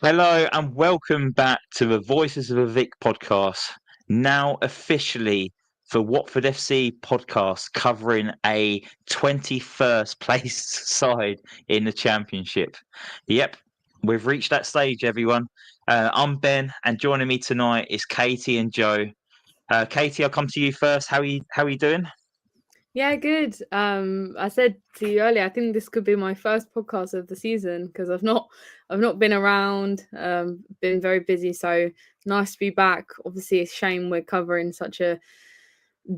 Hello and welcome back to the Voices of a Vic podcast. Now officially for Watford FC podcast covering a 21st place side in the Championship. Yep, we've reached that stage, everyone. I'm Ben, and joining me tonight is Caity and Joe. Caity, I'll come to you first. How are you doing? Yeah, good. I said to you earlier, I think this could be my first podcast of the season because I've not been around, been very busy. So nice to be back. Obviously, it's a shame we're covering such a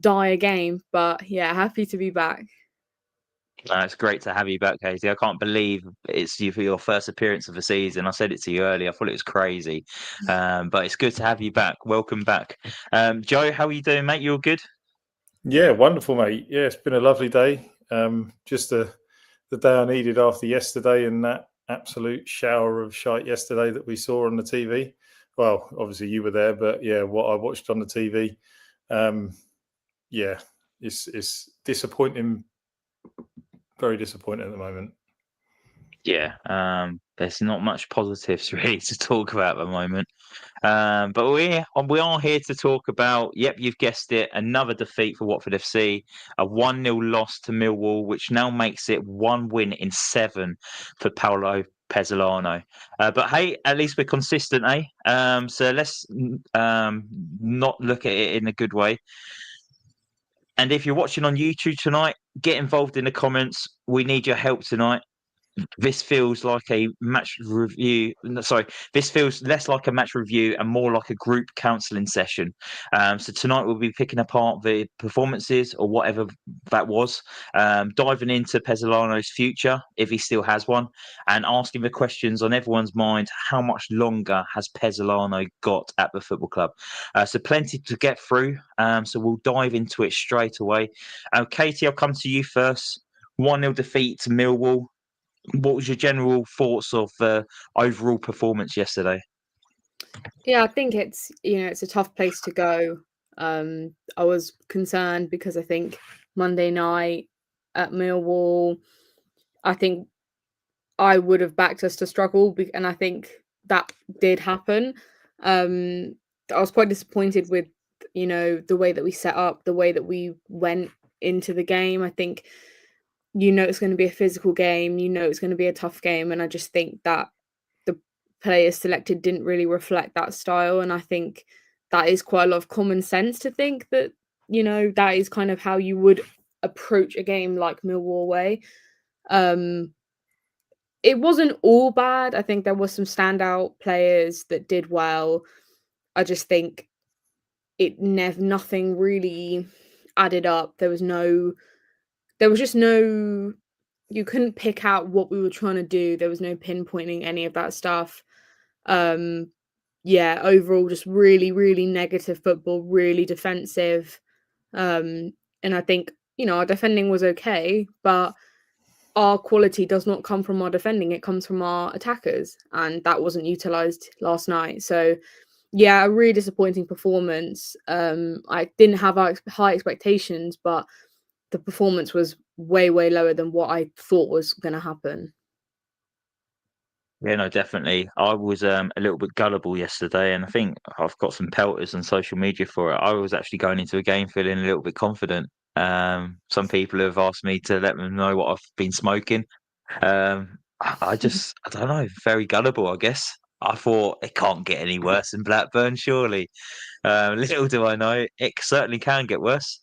dire game, but yeah, happy to be back. It's great to have you back, Katie. I can't believe it's you for your first appearance of the season. I said it to you earlier. I thought it was crazy, but it's good to have you back. Welcome back, Joe. How are you doing, mate? You all good? Yeah, wonderful, mate. Yeah, it's been a lovely day. Just the day I needed after yesterday and that absolute shower of shite yesterday that we saw on the TV. Well, obviously you were there, but yeah, what I watched on the TV, yeah, it's disappointing, very disappointing at the moment. Yeah, there's not much positives really to talk about at the moment. But we are here to talk about, yep, you've guessed it, another defeat for Watford FC, a 1-0 loss to Millwall, which now makes it one win in seven for Paulo Pezzolano. But hey, at least we're consistent, eh? So let's not look at it in a good way. And if you're watching on YouTube tonight, get involved in the comments. We need your help tonight. This feels like a match review. Sorry, this feels less like a match review and more like a group counselling session. So tonight we'll be picking apart the performances or whatever that was, diving into Pezzolano's future, if he still has one, and asking the questions on everyone's mind: how much longer has Pezzolano got at the football club? So plenty to get through. So we'll dive into it straight away. Katie, I'll come to you first. 1-0 defeat to Millwall. What was your general thoughts of overall performance yesterday? Yeah, I think it's a tough place to go. I was concerned because I think Monday night at Millwall, I think I would have backed us to struggle, and I think that did happen. I was quite disappointed with, the way that we set up, the way that we went into the game. I think, it's going to be a physical game, it's going to be a tough game, and I just think that the players selected didn't really reflect that style. And I think that is quite a lot of common sense to think that, that is kind of how you would approach a game like Millwall away. Um, it wasn't all bad. I think there was some standout players that did well. I just think nothing really added up. There was just no, you couldn't pick out what we were trying to do. There was no pinpointing any of that stuff. Um, yeah, overall, just really, really negative football, really defensive. And I think, our defending was okay, but our quality does not come from our defending, it comes from our attackers, and that wasn't utilised last night. So yeah, a really disappointing performance. I didn't have high expectations, but the performance was way, way lower than what I thought was going to happen. Yeah, no, definitely. I was a little bit gullible yesterday, and I think I've got some pelters on social media for it. I was actually going into a game feeling a little bit confident. Some people have asked me to let them know what I've been smoking. I don't know, very gullible, I guess. I thought it can't get any worse than Blackburn, surely. Little do I know, it certainly can get worse.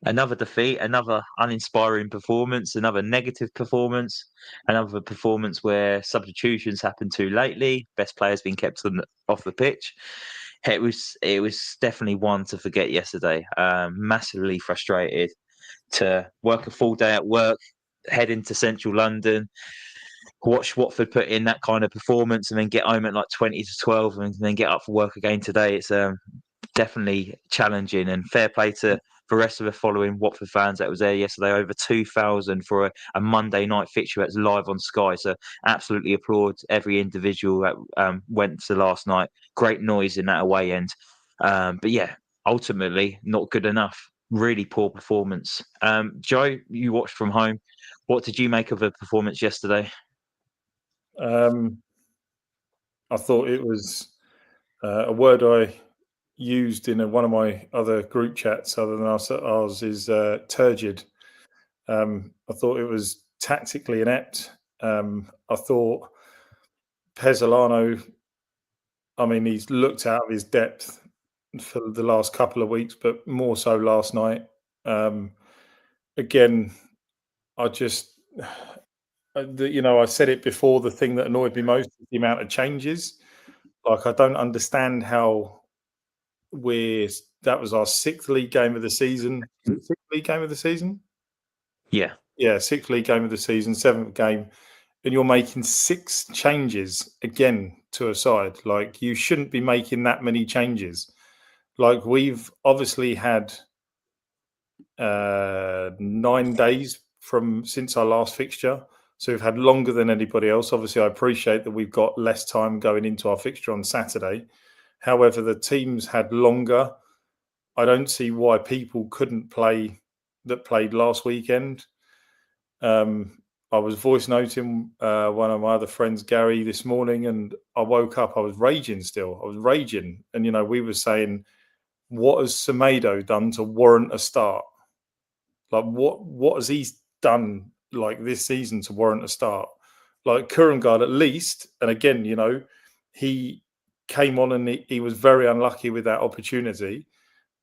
Another defeat, another uninspiring performance, another negative performance, another performance where substitutions happened too lately. Best players been kept off the pitch. It was definitely one to forget yesterday. Massively frustrated to work a full day at work, head into central London, watch Watford put in that kind of performance, and then get home at like 20 to 12, and then get up for work again today. It's definitely challenging, and fair play to the rest of the following Watford fans that was there yesterday. Over 2,000 for a Monday night fixture that's live on Sky. So absolutely applaud every individual that went to last night. Great noise in that away end. But yeah, ultimately not good enough. Really poor performance. Joe, you watched from home. What did you make of the performance yesterday? I thought it was a word I used in one of my other group chats, other than ours is turgid. I thought it was tactically inept. I thought Pezzolano, I mean, he's looked out of his depth for the last couple of weeks, but more so last night. Again, I just, I said it before, the thing that annoyed me most is the amount of changes. Like, I don't understand how that was our 6th league game of the season. 6th league game of the season? Yeah. Yeah, 6th league game of the season, 7th game. And you're making 6 changes again to a side. Like, you shouldn't be making that many changes. Like, we've obviously had 9 days since our last fixture. So we've had longer than anybody else. Obviously, I appreciate that we've got less time going into our fixture on Saturday. However, the teams had longer. I don't see why people couldn't play that played last weekend. I was voice noting one of my other friends, Gary, this morning, and I woke up, I was raging still. I was raging. And, we were saying, what has Semedo done to warrant a start? Like, what has he done like this season to warrant a start? Like, Kurangard, at least, and again, he came on and he was very unlucky with that opportunity.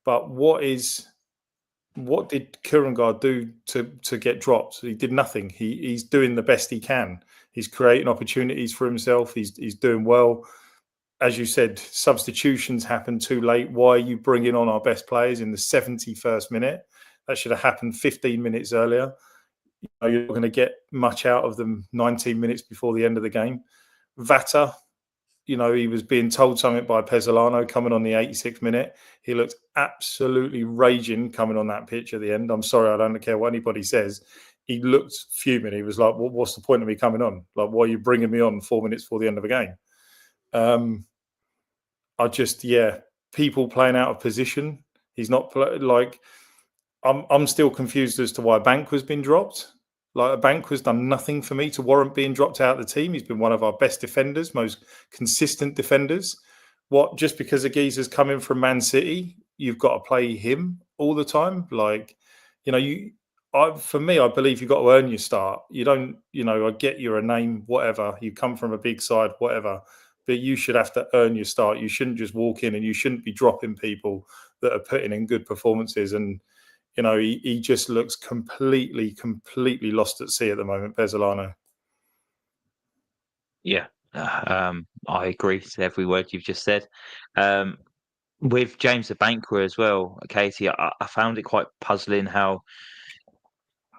But what did Kurangard do to get dropped? He did nothing. He's doing the best he can. He's creating opportunities for himself. He's doing well. As you said, substitutions happen too late. Why are you bringing on our best players in the 71st minute? That should have happened 15 minutes earlier. You're not going to get much out of them 19 minutes before the end of the game. Vata, he was being told something by Pezzolano coming on the 86th minute. He looked absolutely raging coming on that pitch at the end. I'm sorry, I don't care what anybody says. He looked fuming. He was like, what's the point of me coming on? Like, why are you bringing me on 4 minutes before the end of a game? People playing out of position. He's not I'm still confused as to why Banqua's been dropped. Like, Banqua's done nothing for me to warrant being dropped out of the team. He's been one of our best defenders, most consistent defenders. Just because a geezer's coming from Man City, you've got to play him all the time? Like, for me, I believe you've got to earn your start. You don't, I get you're a name, whatever. You come from a big side, whatever. But you should have to earn your start. You shouldn't just walk in, and you shouldn't be dropping people that are putting in good performances. And he just looks completely lost at sea at the moment, Pezzolano. Yeah, I agree to every word you've just said. With James Abankwah as well, Caity, I found it quite puzzling how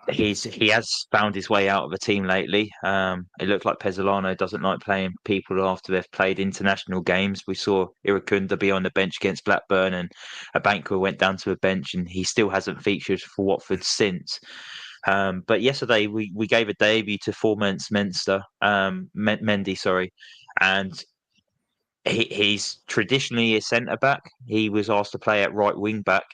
he has found his way out of a team lately. It looked like Pezzolano doesn't like playing people after they've played international games. We saw Irakunda be on the bench against Blackburn, and Abankwah went down to a bench, and he still hasn't featured for Watford since. But yesterday we gave a debut to Mendy, sorry, and he's traditionally a centre back. He was asked to play at right wing back.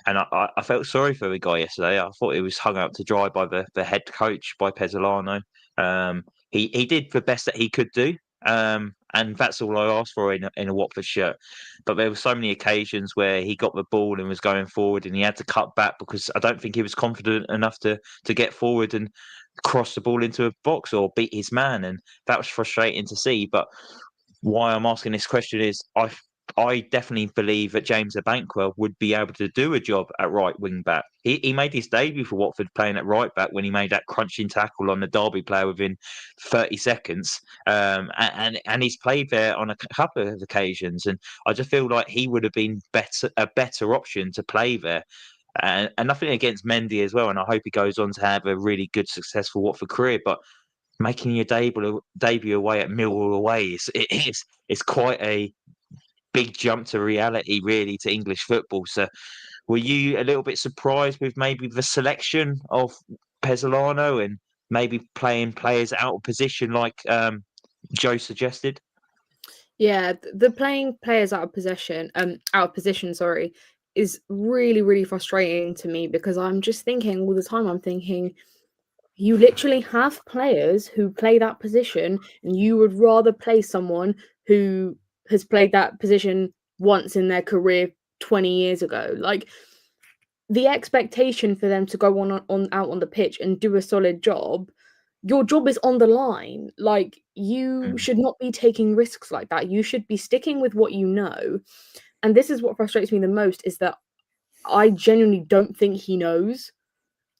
And I felt sorry for the guy yesterday. I thought he was hung out to dry by the head coach, by Pezzolano. He did the best that he could do, and that's all I asked for in a Watford shirt. But there were so many occasions where he got the ball and was going forward, and he had to cut back because I don't think he was confident enough to get forward and cross the ball into a box or beat his man, and that was frustrating to see. But why I'm asking this question is I definitely believe that James Abankwah would be able to do a job at right wing back. He made his debut for Watford playing at right back when he made that crunching tackle on the Derby player within 30 seconds. And he's played there on a couple of occasions. And I just feel like he would have been a better option to play there. And nothing against Mendy as well. And I hope he goes on to have a really good, successful Watford career. But making your debut away at Millwall away it's quite a big jump to reality, really, to English football. So were you a little bit surprised with maybe the selection of Pezzolano and maybe playing players out of position like Joe suggested? Yeah, the playing players out of position, is really, really frustrating to me, because I'm just thinking all the time, you literally have players who play that position, and you would rather play someone who has played that position once in their career 20 years ago. Like, the expectation for them to go on out on the pitch and do a solid job, your job is on the line. Like, you should not be taking risks like that. You should be sticking with what you know. And this is what frustrates me the most, is that I genuinely don't think he knows.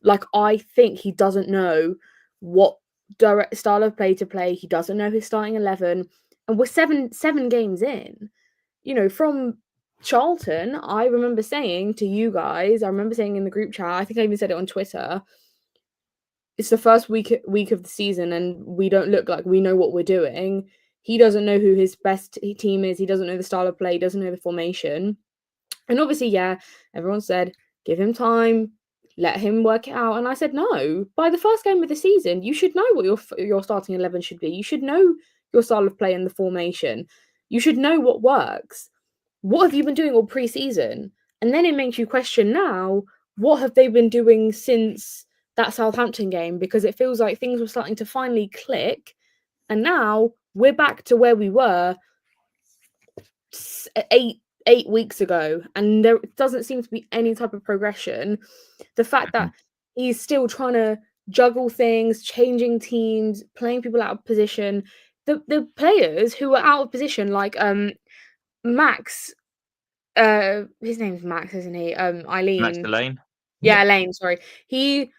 Like, I think he doesn't know what direct style of play to play. He doesn't know his starting 11. And we're seven games in. You know, from Charlton, I remember saying to you guys, I remember saying in the group chat, I think I even said it on Twitter, it's the first week of the season and we don't look like we know what we're doing. He doesn't know who his best team is. He doesn't know the style of play. He doesn't know the formation. And obviously, yeah, everyone said, give him time, let him work it out. And I said, no, by the first game of the season, you should know what your starting 11 should be. You should know your style of play and the formation. You should know what works. What have you been doing all pre-season? And then it makes you question now, what have they been doing since that Southampton game? Because it feels like things were starting to finally click. And now we're back to where we were eight weeks ago. And there doesn't seem to be any type of progression. The fact that he's still trying to juggle things, changing teams, playing people out of position. The players who are out of position, like Max, his name's Max, isn't he? Eileen. Max Delane. Yeah, Elaine, sorry. He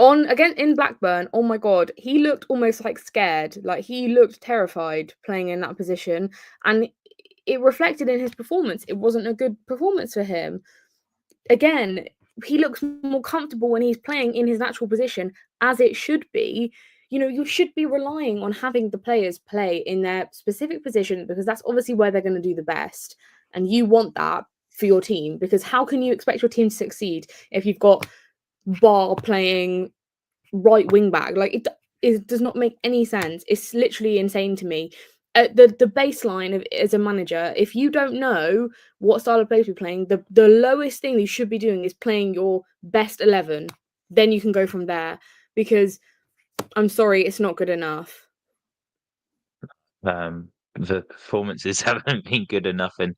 again in Blackburn, oh my god, he looked almost like scared. Like, he looked terrified playing in that position. And it reflected in his performance. It wasn't a good performance for him. Again, he looks more comfortable when he's playing in his natural position, as it should be. You know, you should be relying on having the players play in their specific position, because that's obviously where they're going to do the best. And you want that for your team, because how can you expect your team to succeed if you've got Bar playing right wing back? Like, it does not make any sense. It's literally insane to me. The baseline of as a manager, if you don't know what style of play to be playing, the lowest thing you should be doing is playing your best 11. Then you can go from there, because I'm sorry, it's not good enough. The performances haven't been good enough, and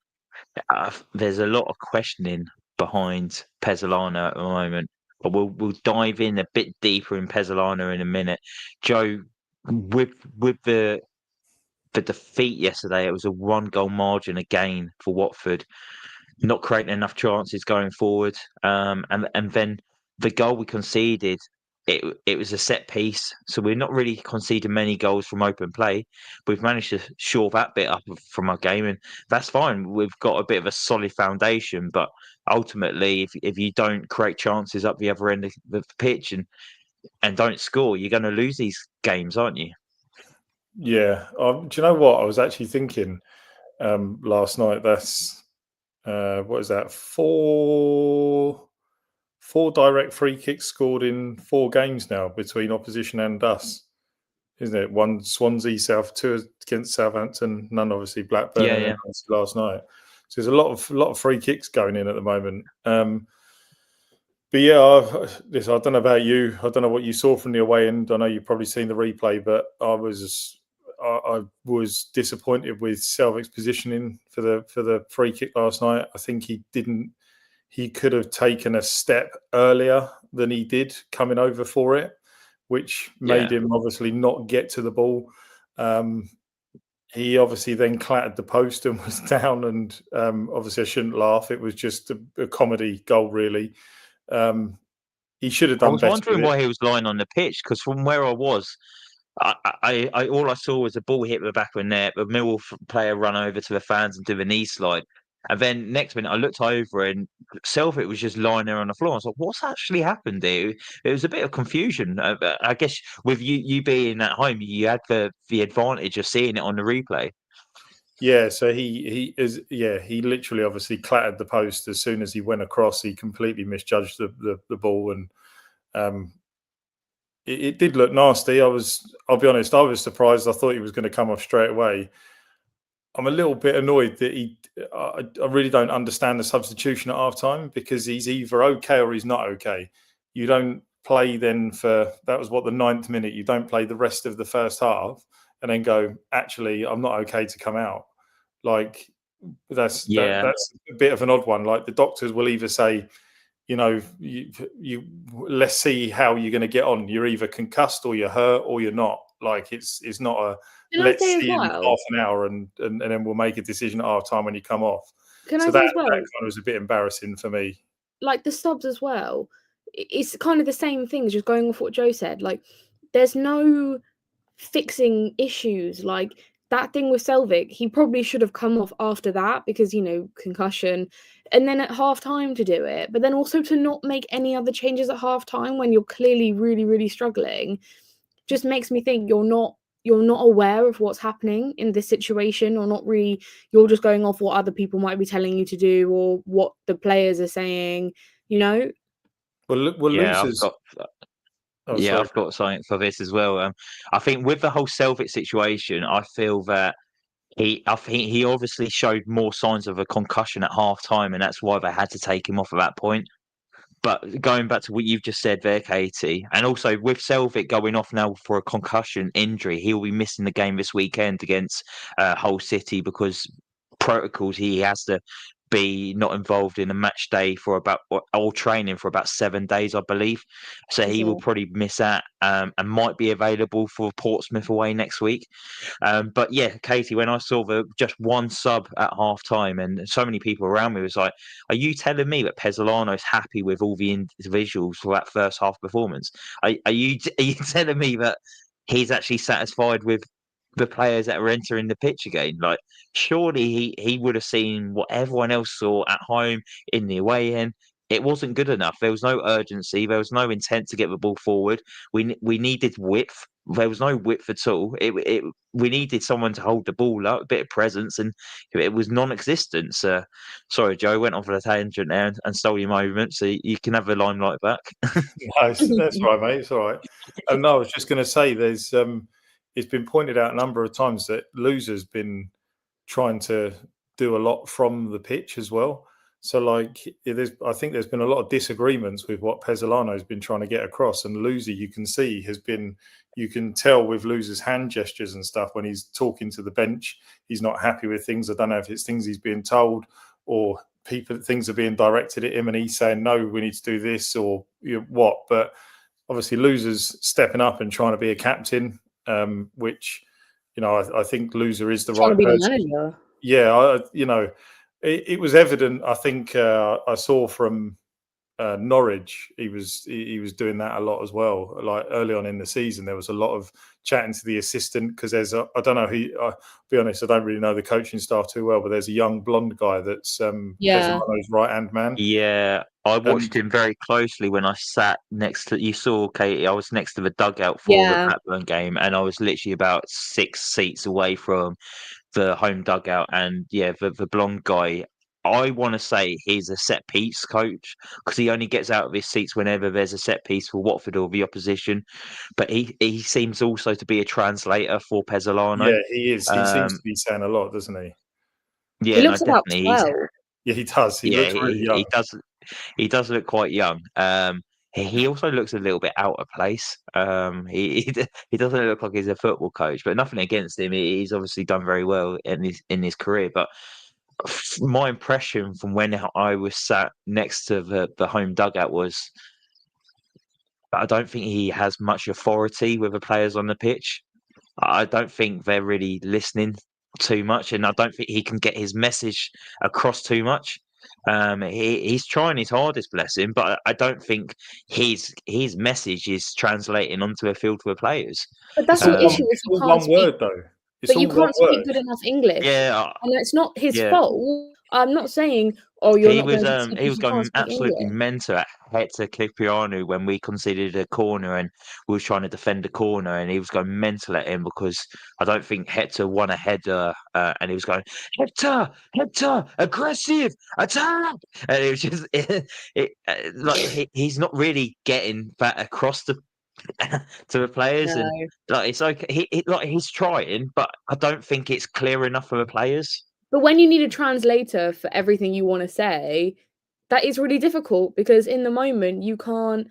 there's a lot of questioning behind Pezzolano at the moment. But we'll dive in a bit deeper in Pezzolano in a minute. Joe, with the defeat yesterday, it was a 1-goal margin again for Watford, not creating enough chances going forward. And then the goal we conceded, it was a set piece, so we're not really conceding many goals from open play. We've managed to shore that bit up from our game, and that's fine. We've got a bit of a solid foundation, but ultimately, if you don't create chances up the other end of the pitch and don't score, you're going to lose these games, aren't you? Yeah. Do you know what? I was actually thinking last night, that's, what is that? Four direct free kicks scored in 4 games now between opposition and us, isn't it? 1 Swansea, 2 against Southampton, none obviously Blackburn, and then last night. So there's a lot of free kicks going in at the moment. But yeah, I don't know about you. I don't know what you saw from the away end. I know you've probably seen the replay, but I was disappointed with Selvic's positioning for the free kick last night. I think he could have taken a step earlier than he did coming over for it, which made him obviously not get to the ball. He obviously then clattered the post and was down, and obviously I shouldn't laugh. It was just a comedy goal, really. He should have done better. I was wondering why he was lying on the pitch, because from where I was, I all I saw was a ball hit the back of the net, a Millwall player run over to the fans and do a knee slide. And then next minute I looked over and Celtic was just lying there on the floor. I was like, what's actually happened there? It was a bit of confusion. I guess with you being at home, you had the advantage of seeing it on the replay. Yeah, so he literally obviously clattered the post as soon as he went across. He completely misjudged the ball, and it did look nasty. I'll be honest, I was surprised. I thought he was going to come off straight away. I'm a little bit annoyed that I really don't understand the substitution at half-time, because he's either okay or he's not okay. You don't play then that was the 9th minute. You don't play the rest of the first half. and then go, actually, I'm not okay to come out. Like that's a bit of an odd one. Like the doctors will either say, you let's see how you're going to get on. You're either concussed or you're hurt or you're not. Like it's not a let's see in half an hour and then we'll make a decision at half time when you come off. That kind of was a bit embarrassing for me. Like the subs as well. It's kind of the same thing, just going off what Joe said. Like there's no fixing issues. Like that thing with Selvik, he probably should have come off after that because, concussion, and then at half time to do it. But then also to not make any other changes at half time when you're clearly really, really struggling just makes me think you're not aware of what's happening in this situation, or not really. You're just going off what other people might be telling you to do or what the players are saying, Well, losers. I've got something for this as well. I think with the whole Selvik situation, I feel that he obviously showed more signs of a concussion at half time, and that's why they had to take him off at that point. But going back to what you've just said there, Caity, and also with Selvik going off now for a concussion injury, he'll be missing the game this weekend against Hull City because protocols. He has to be not involved in a match day for or training for about 7 days, I believe. So he will probably miss that and might be available for Portsmouth away next week. But yeah, Caity, when I saw just one sub at half time and so many people around me was like, are you telling me that Pezzolano is happy with all the individuals for that first half performance? Are you telling me that he's actually satisfied with the players that are entering the pitch again? Like, surely he would have seen what everyone else saw at home in the away end. It wasn't good enough. There was no urgency. There was no intent to get the ball forward. We needed width. There was no width at all. We needed someone to hold the ball up, a bit of presence, and it was non-existent. Sorry, Joe, went off on a tangent there and stole your moment, so you can have the limelight back. No, that's right, mate. It's all right. No, I was just going to say there's it's been pointed out a number of times that Loser's been trying to do a lot from the pitch as well. So, I think there's been a lot of disagreements with what Pezzolano has been trying to get across, and Loser, you can see, you can tell with Loser's hand gestures and stuff when he's talking to the bench, he's not happy with things. I don't know if it's things he's being told or things are being directed at him, and he's saying, no, we need to do this or what. But obviously, Loser's stepping up and trying to be a captain, which I think Loser is the right person. Yeah, it was evident. I think I saw from Norwich, he was doing that a lot as well. Like early on in the season, there was a lot of chatting to the assistant because there's I don't know who. I'll be honest, I don't really know the coaching staff too well, but there's a young blonde guy that's Pezzolano's right hand man. Yeah, I watched him very closely when I sat next to. You saw, Caity, I was next to the dugout for the Blackburn game, and I was literally about 6 seats away from the home dugout. And yeah, the blonde guy, I want to say he's a set piece coach because he only gets out of his seats whenever there's a set piece for Watford or the opposition. But he seems also to be a translator for Pezzolano. Yeah, he is. He seems to be saying a lot, doesn't he? Yeah, he looks about 12. Yeah, he does. He looks really young. He does look quite young. He also looks a little bit out of place. He doesn't look like he's a football coach, but nothing against him. He's obviously done very well in his career. But my impression from when I was sat next to the home dugout was, I don't think he has much authority with the players on the pitch. I don't think they're really listening too much, and I don't think he can get his message across too much. He's trying his hardest, bless him, but I don't think his message is translating onto a field for the players. But that's your issue. It's all one word, though. But you can't speak good enough English. Yeah, and it's not his fault. I'm not saying, you're not going to he was going absolutely mental at Hector Cipriano when we conceded a corner and we were trying to defend the corner, and he was going mental at him because I don't think Hector won a header, and he was going, Hector, aggressive, attack, and it was just he's not really getting that across to the players. No. And it's okay, he's trying, but I don't think it's clear enough for the players. But when you need a translator for everything you want to say, that is really difficult because in the moment you can't,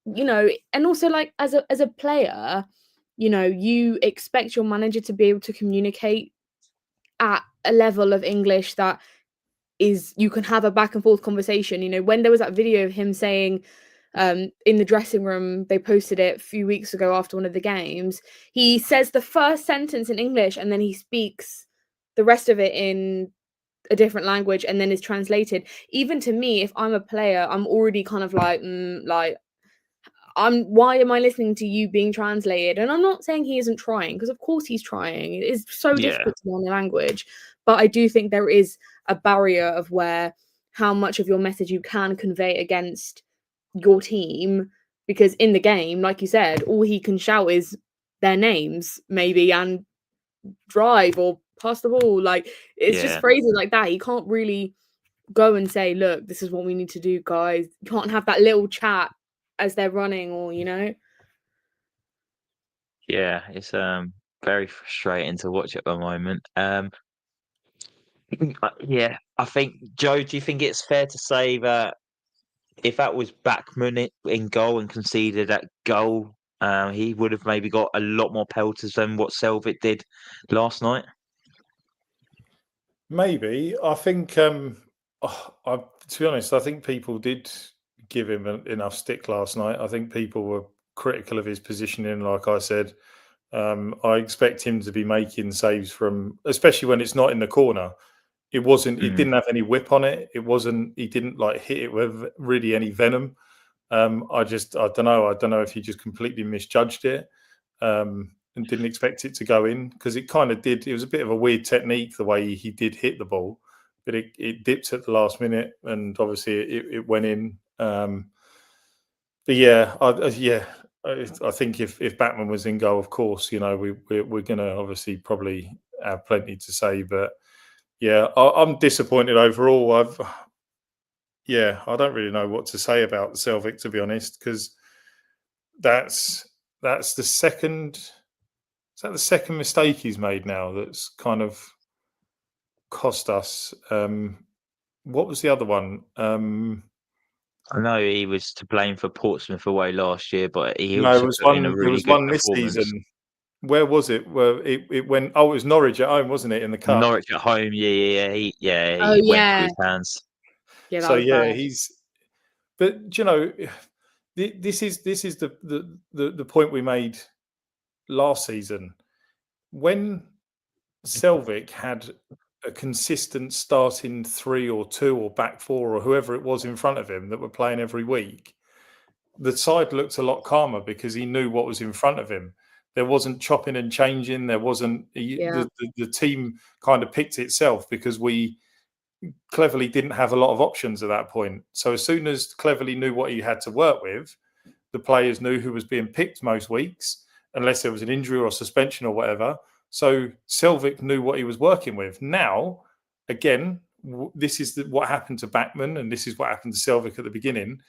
and also as a player, you expect your manager to be able to communicate at a level of English that is, you can have a back and forth conversation. When there was that video of him saying in the dressing room, they posted it a few weeks ago after one of the games, he says the first sentence in English and then he speaks the rest of it in a different language and then is translated. Even to me, if I'm a player, I'm already kind of like, why am I listening to you being translated? And I'm not saying he isn't trying, because of course he's trying. It is so difficult to learn a language. But I do think there is a barrier of how much of your message you can convey against your team, because in the game, like you said, all he can shout is their names, maybe, and drive or pass the ball. Like, it's just phrases like that. You can't really go and say, look, this is what we need to do, guys. You can't have that little chat as they're running, or Yeah, it's very frustrating to watch at the moment. Yeah, I think, Joe, do you think it's fair to say that if that was Bachmann in goal and conceded that goal, he would have maybe got a lot more pelters than what Selvik did last night? Maybe. I think, to be honest, I think people did give him enough stick last night. I think people were critical of his positioning, like I said. I expect him to be making saves from, especially when it's not in the corner. It wasn't. It didn't have any whip on it. It wasn't. He didn't hit it with really any venom. I don't know. I don't know if he just completely misjudged it and didn't expect it to go in, because it kind of did. It was a bit of a weird technique the way he did hit the ball, but it dipped at the last minute and obviously it went in. But yeah, I think if Bachmann was in goal, of course, we're going to obviously probably have plenty to say. But yeah, I'm disappointed overall. I don't really know what to say about Selvik, to be honest, because that's the second. Is that the second mistake he's made now that's kind of cost us? What was the other one? I know he was to blame for Portsmouth away last year, but he No, also it was put in a one. There really was good one this performance. season. Where was it? Where it went? Oh, it was Norwich at home, wasn't it? In the cup. Norwich at home, He Oh, went yeah. through his hands. Yeah, that So was yeah, bad. But this is the point we made last season when Selvik had a consistent starting 3 or 2 or back 4 or whoever it was in front of him that were playing every week. The side looked a lot calmer because he knew what was in front of him. There wasn't chopping and changing. There wasn't the team kind of picked itself because we Cleverly didn't have a lot of options at that point. So as soon as Cleverly knew what he had to work with, the players knew who was being picked most weeks, unless there was an injury or suspension or whatever. So Selvik knew what he was working with. Now, again, this is what happened to Bachmann, and this is what happened to Selvik at the beginning.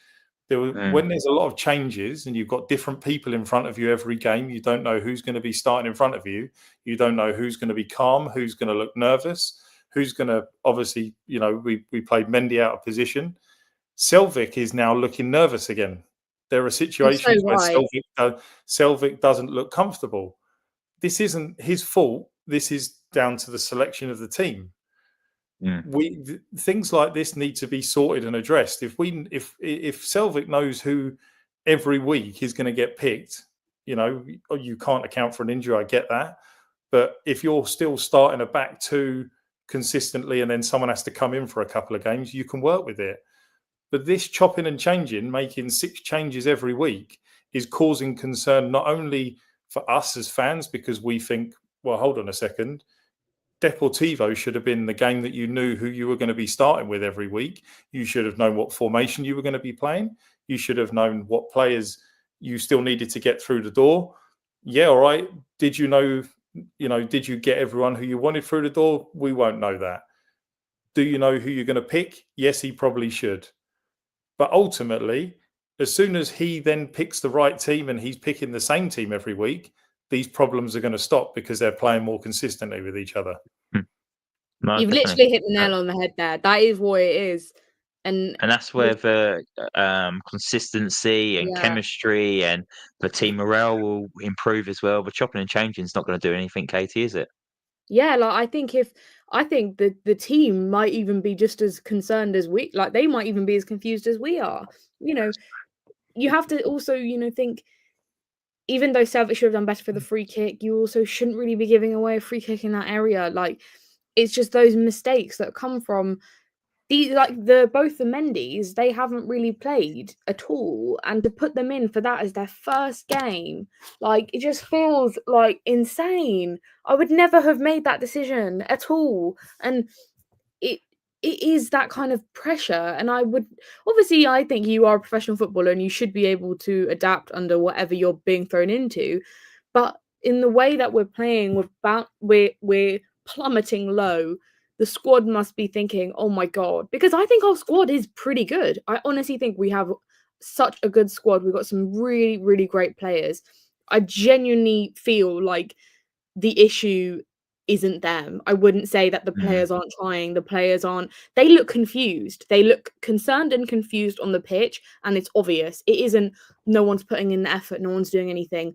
When there's a lot of changes and you've got different people in front of you every game, you don't know who's going to be starting in front of you. You don't know who's going to be calm, who's going to look nervous, who's going to, obviously, we played Mendy out of position. Selvik is now looking nervous again. There are situations where Selvik doesn't look comfortable. This isn't his fault. This is down to the selection of the team. Things like this need to be sorted and addressed. If Selvik knows who every week is going to get picked, you can't account for an injury. I get that, but if you're still starting a back 2 consistently and then someone has to come in for a couple of games, you can work with it. But this chopping and changing, making 6 changes every week, is causing concern not only for us as fans, because we think, well, hold on a second, Deportivo should have been the game that you knew who you were going to be starting with every week. You should have known what formation you were going to be playing. You should have known what players you still needed to get through the door. Yeah, all right. Did you know, did you get everyone who you wanted through the door? We won't know that. Do you know who you're going to pick? Yes, he probably should. But ultimately, as soon as he then picks the right team and he's picking the same team every week, these problems are going to stop because they're playing more consistently with each other. No, you've literally hit the nail on the head there. That is what it is. And that's where the consistency and chemistry and the team morale will improve as well. But chopping and changing is not going to do anything, Caity, is it? Yeah, like I think the team might even be just as concerned as we, like they might even be as confused as we are. You know, you have to also, think, even though Savic should have done better for the free kick, you also shouldn't really be giving away a free kick in that area. Like, it's just those mistakes that come from both the Mendy's, they haven't really played at all, and to put them in for that as their first game, like, it just feels like insane. I would never have made that decision at all, and it is that kind of pressure. And I think you are a professional footballer and you should be able to adapt under whatever you're being thrown into, but in the way that we're playing, we're plummeting low. The squad must be thinking, oh my God, because I think our squad is pretty good. I honestly think we have such a good squad. We've got some really, really great players. I genuinely feel like the issue isn't them. I wouldn't say that the players aren't trying. They look confused. They look concerned and confused on the pitch, and it's obvious. It isn't, no one's putting in the effort, no one's doing anything.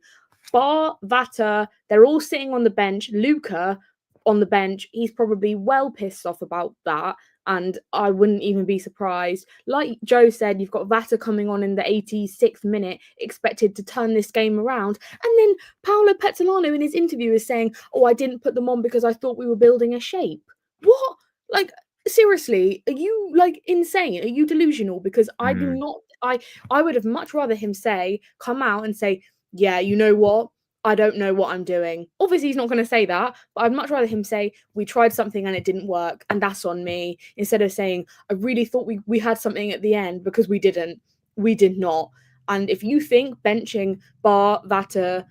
Bar, Vata, they're all sitting on the bench. Luca on the bench, he's probably well pissed off about that, and I wouldn't even be surprised. Like Joe said, you've got Vata coming on in the 86th minute, expected to turn this game around, and then Paulo Pezzolano in his interview is saying, oh, I didn't put them on because I thought we were building a shape. What? Like, seriously, are you, like, insane? Are you delusional? Because I do not, I would have much rather him come out and say, yeah, you know what? I don't know what I'm doing. Obviously, he's not going to say that, but I'd much rather him say, we tried something and it didn't work, and that's on me, instead of saying, I really thought we had something at the end, because we didn't. We did not. And if you think benching Bar, Vata,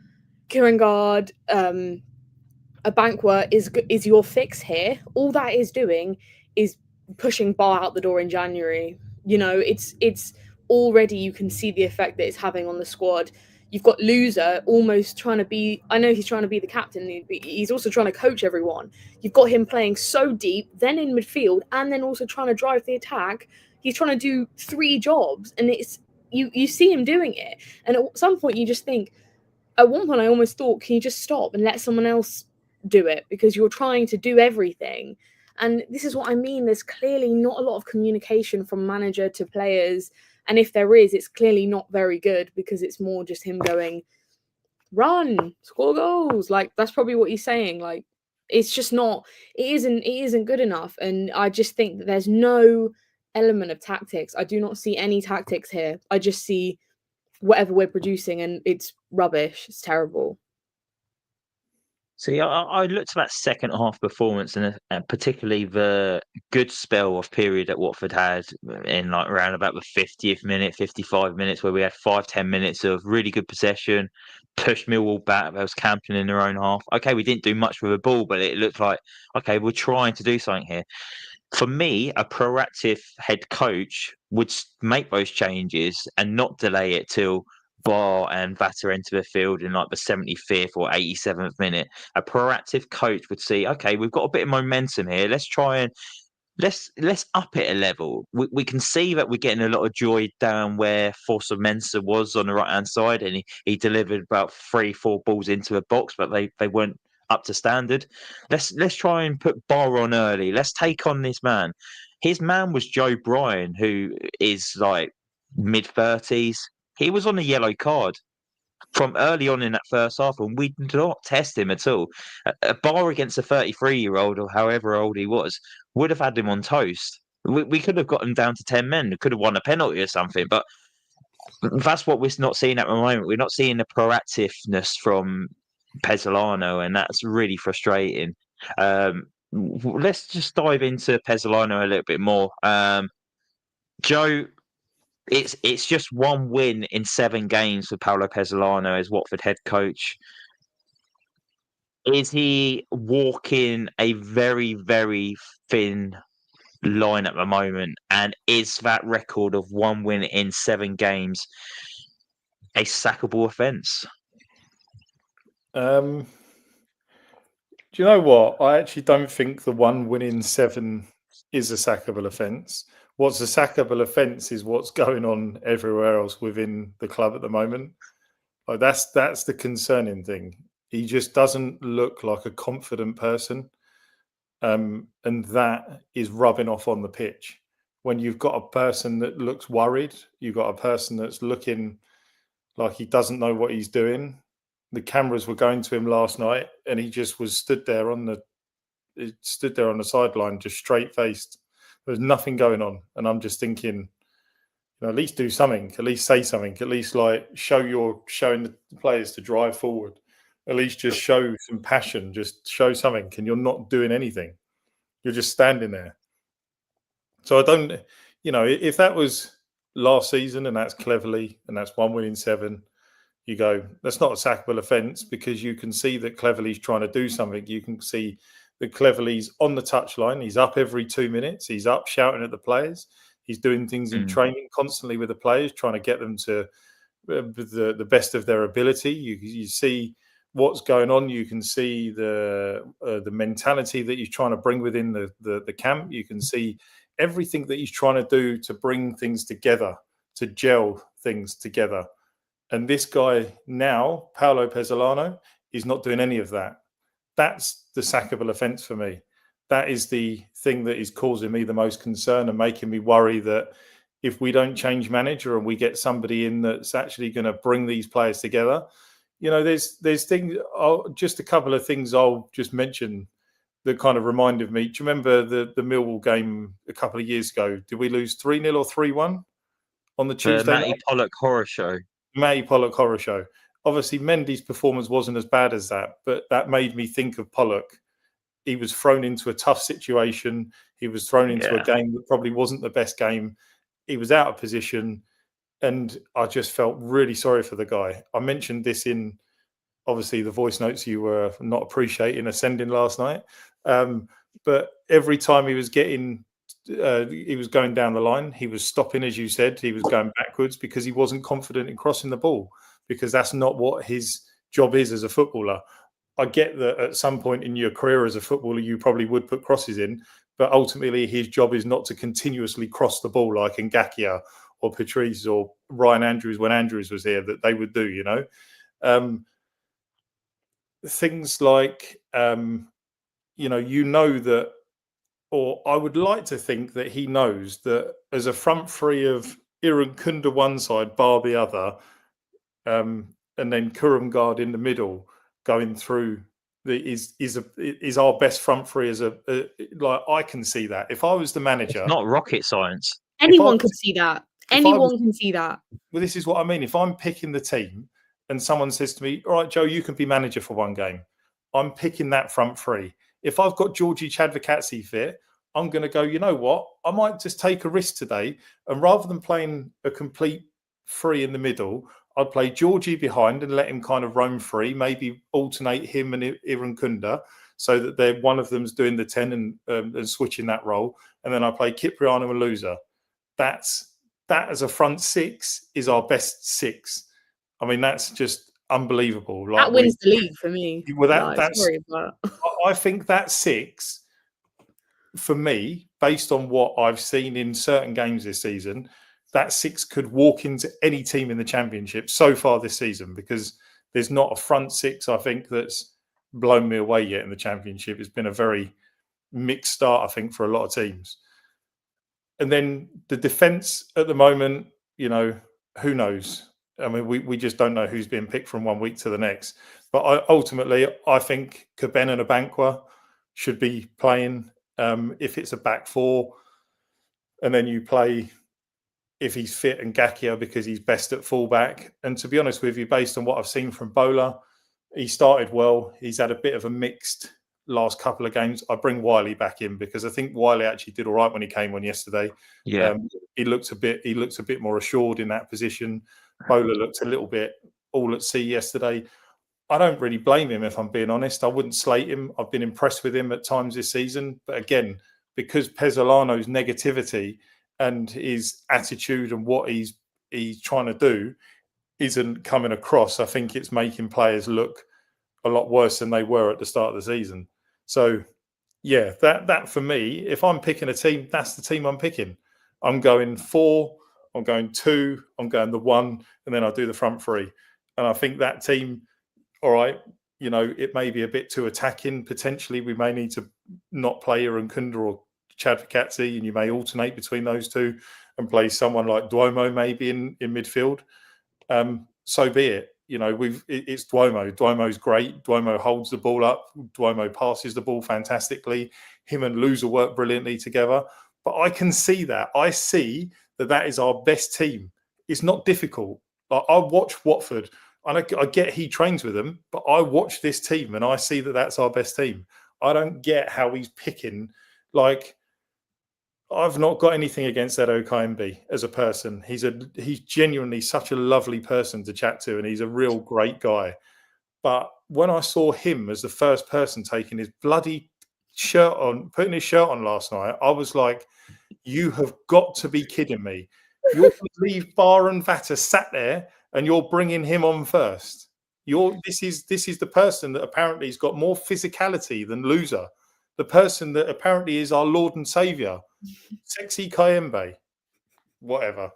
Kirangard, a Banquer is your fix here, all that is doing is pushing Bar out the door in January. It's already, you can see the effect that it's having on the squad. You've got Loser almost trying to be, I know he's trying to be the captain, he's also trying to coach everyone. You've got him playing so deep, then in midfield, and then also trying to drive the attack. He's trying to do 3 jobs, and it's you see him doing it. And at some point you just think, at one point I almost thought, can you just stop and let someone else do it, because you're trying to do everything. And this is what I mean. There's clearly not a lot of communication from manager to players. And if there is, it's clearly not very good, because it's more just him going, run, score goals. Like, that's probably what he's saying. Like, it's just not, it isn't good enough. And I just think that there's no element of tactics. I do not see any tactics here. I just see whatever we're producing, and it's rubbish. It's terrible. See, I looked at that second half performance, and particularly the good spell of period that Watford had in, like, around about the 50th minute, 55 minutes, where we had 5-10 minutes of really good possession, pushed Millwall back. They was camping in their own half. Okay, we didn't do much with the ball, but it looked like, okay, we're trying to do something here. For me, a proactive head coach would make those changes and not delay it till Bar and Vata enter the field in, like, the 75th or 87th minute. A proactive coach would see, okay, we've got a bit of momentum here. Let's try and let's up it a level. We can see that we're getting a lot of joy down where Fossa Mensah was on the right hand side, and he delivered about 3-4 balls into a box, but they weren't up to standard. Let's try and put Bar on early. Let's take on this man. His man was Joe Bryan, who is like mid-30s. He was on a yellow card from early on in that first half, and we did not test him at all. A Bar against a 33-year-old, or however old he was, would have had him on toast. We could have got him down to 10 men. We could have won a penalty or something, but that's what we're not seeing at the moment. We're not seeing the proactiveness from Pezzolano, and that's really frustrating. Let's just dive into Pezzolano a little bit more. Joe, it's just 1 win in 7 games for Paulo Pezzolano as Watford head coach. Is he walking a very, very thin line at the moment? And is that record of 1 win in 7 games a sackable offence? Do you know what? I actually don't think the 1 win in 7 is a sackable offence. what's a sackable offence is what's going on everywhere else within the club at the moment. Like that's the concerning thing. He just doesn't look like a confident person, and that is rubbing off on the pitch. When you've got a person that looks worried, you've got a person that's looking like he doesn't know what he's doing. The cameras were going to him last night, and he just was stood there on the sideline, just straight faced. There was nothing going on, and I'm just thinking, at least do something, at least say something, at least like showing the players to drive forward, at least just show some passion, just show something. And you're not doing anything. You're just standing there. So I don't, if that was last season and that's Cleverley and that's 1 win in 7, you go, that's not a sackable offence, because you can see that Cleverley's trying to do something. You can see that Cleverley's on the touchline. He's up every 2 minutes. He's up shouting at the players. He's doing things in training constantly with the players, trying to get them to the best of their ability. You see what's going on. You can see the mentality that he's trying to bring within the camp. You can see everything that he's trying to do to bring things together, to gel things together. And this guy now, Paulo Pezzolano, is not doing any of that. That's the sackable offence for me. That is the thing that is causing me the most concern and making me worry that if we don't change manager and we get somebody in that's actually going to bring these players together, there's things. Just a couple of things I'll just mention that kind of reminded me. Do you remember the Millwall game a couple of years ago? Did we lose 3-0 or 3-1 on the Tuesday Matty night? Pollock horror show. Matty Pollock horror show. Obviously, Mendy's performance wasn't as bad as that, but that made me think of Pollock. He was thrown into a tough situation. He was thrown into a game that probably wasn't the best game. He was out of position, and I just felt really sorry for the guy. I mentioned this in, obviously, the voice notes you were not appreciating sending last night. But every time he was going down the line, he was stopping, as you said, he was going backwards because he wasn't confident in crossing the ball, because that's not what his job is as a footballer. I get that at some point in your career as a footballer, you probably would put crosses in, but ultimately his job is not to continuously cross the ball like Ngakia or Patrice or Ryan Andrews when Andrews was here, that they would do, things like, that, or I would like to think that he knows that as a front three of Irankunda one side, bar the other, and then Kurumgard in the middle, going through is our best front three. Like, I can see that. If I was the manager, It's not rocket science. Anyone can see that. Anyone can see that. Well, this is what I mean. If I'm picking the team and someone says to me, all right, Joe, you can be manager for one game, I'm picking that front three. If I've got Georgie Chadvikatsi fit, I'm going to go, you know what? I might just take a risk today. And rather than playing a complete three in the middle, I'd play Georgie behind and let him kind of roam free, maybe alternate him and Irankunda so that one of them's doing the 10 and switching that role. And then I play Kipriano and Luza. That as a front six is our best six. I mean, that's just unbelievable. That wins the league for me. Well, I think that six, for me, based on what I've seen in certain games this season, that six could walk into any team in the Championship so far this season, because there's not a front six, I think, that's blown me away yet in the Championship. It's been a very mixed start, I think, for a lot of teams. And then the defence at the moment, who knows? I mean, we just don't know who's being picked from one week to the next. But ultimately, I think Caben and Abankwa should be playing if it's a back four. And then you play, if he's fit, and Ngakia because he's best at fullback. And to be honest with you, based on what I've seen from Bola, he started well. He's had a bit of a mixed last couple of games. I bring Wiley back in because I think Wiley actually did all right when he came on yesterday. Yeah, he looked a bit more assured in that position. Bola looked a little bit all at sea yesterday. I don't really blame him, if I'm being honest. I wouldn't slate him. I've been impressed with him at times this season. But again, because Pezzolano's negativity and his attitude and what he's trying to do isn't coming across, I think it's making players look a lot worse than they were at the start of the season. So, yeah, that for me, if I'm picking a team, that's the team I'm picking. I'm going 4, I'm going 2, I'm going the 1, and then I do the front 3. And I think that team, all right, it may be a bit too attacking. Potentially, we may need to not play Kunda or Chad Fakatsi, and you may alternate between those two and play someone like Duomo maybe in midfield. So be it. It's Duomo. Duomo's great. Duomo holds the ball up. Duomo passes the ball fantastically. Him and Loser work brilliantly together. But I can see that. I see that is our best team. It's not difficult. I watch Watford. I get he trains with them, but I watch this team and I see that that's our best team. I don't get how he's picking. I've not got anything against Edo Kaimbi as a person. He's genuinely such a lovely person to chat to, and he's a real great guy. But when I saw him as the first person taking his bloody shirt on, putting his shirt on last night, I was like, you have got to be kidding me. You're going to leave Bar and Vata sat there and you're bringing him on first. This is the person that apparently has got more physicality than Loser. The person that apparently is our Lord and Saviour. Sexy Kayembe. Whatever.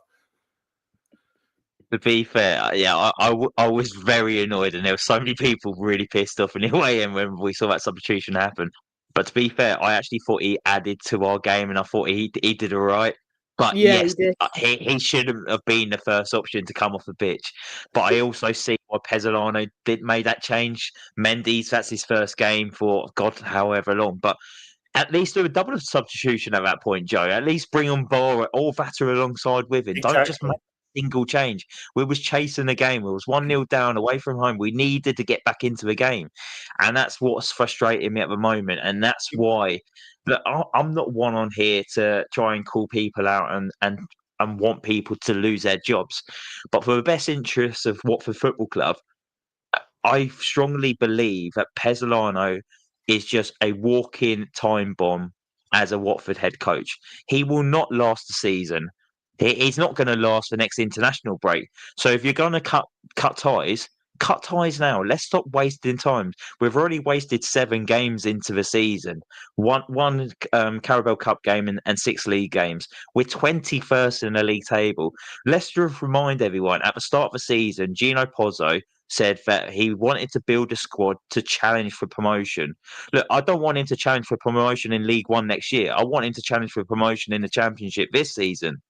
To be fair, yeah, I was very annoyed, and there were so many people really pissed off in the way and when we saw that substitution happen. But to be fair, I actually thought he added to our game, and I thought he did all right. But Yeah, yes, he did. he shouldn't have been the first option to come off the pitch. But I also see why Pezzolano made that change. Mendy's, that's his first game for God, however long. But at least do a double substitution at that point, Joe. At least bring on Bora or Vatter alongside with him. Exactly. Don't just make a single change. We was chasing the game. We was 1-0 down away from home. We needed to get back into the game. And that's what's frustrating me at the moment. And that's why I'm not one on here to try and call people out and want people to lose their jobs. But for the best interests of Watford Football Club, I strongly believe that Pezzolano is just a walk-in time bomb as a Watford head coach. He will not last the season. He's not going to last the next international break. So if you're going to cut ties now. Let's stop wasting time. We've already wasted 7 games into the season. One Carabao Cup game and 6 league games. We're 21st in the league table. Let's just remind everyone, at the start of the season, Gino Pozzo said that he wanted to build a squad to challenge for promotion. Look, I don't want him to challenge for promotion in League One next year. I want him to challenge for promotion in the Championship this season.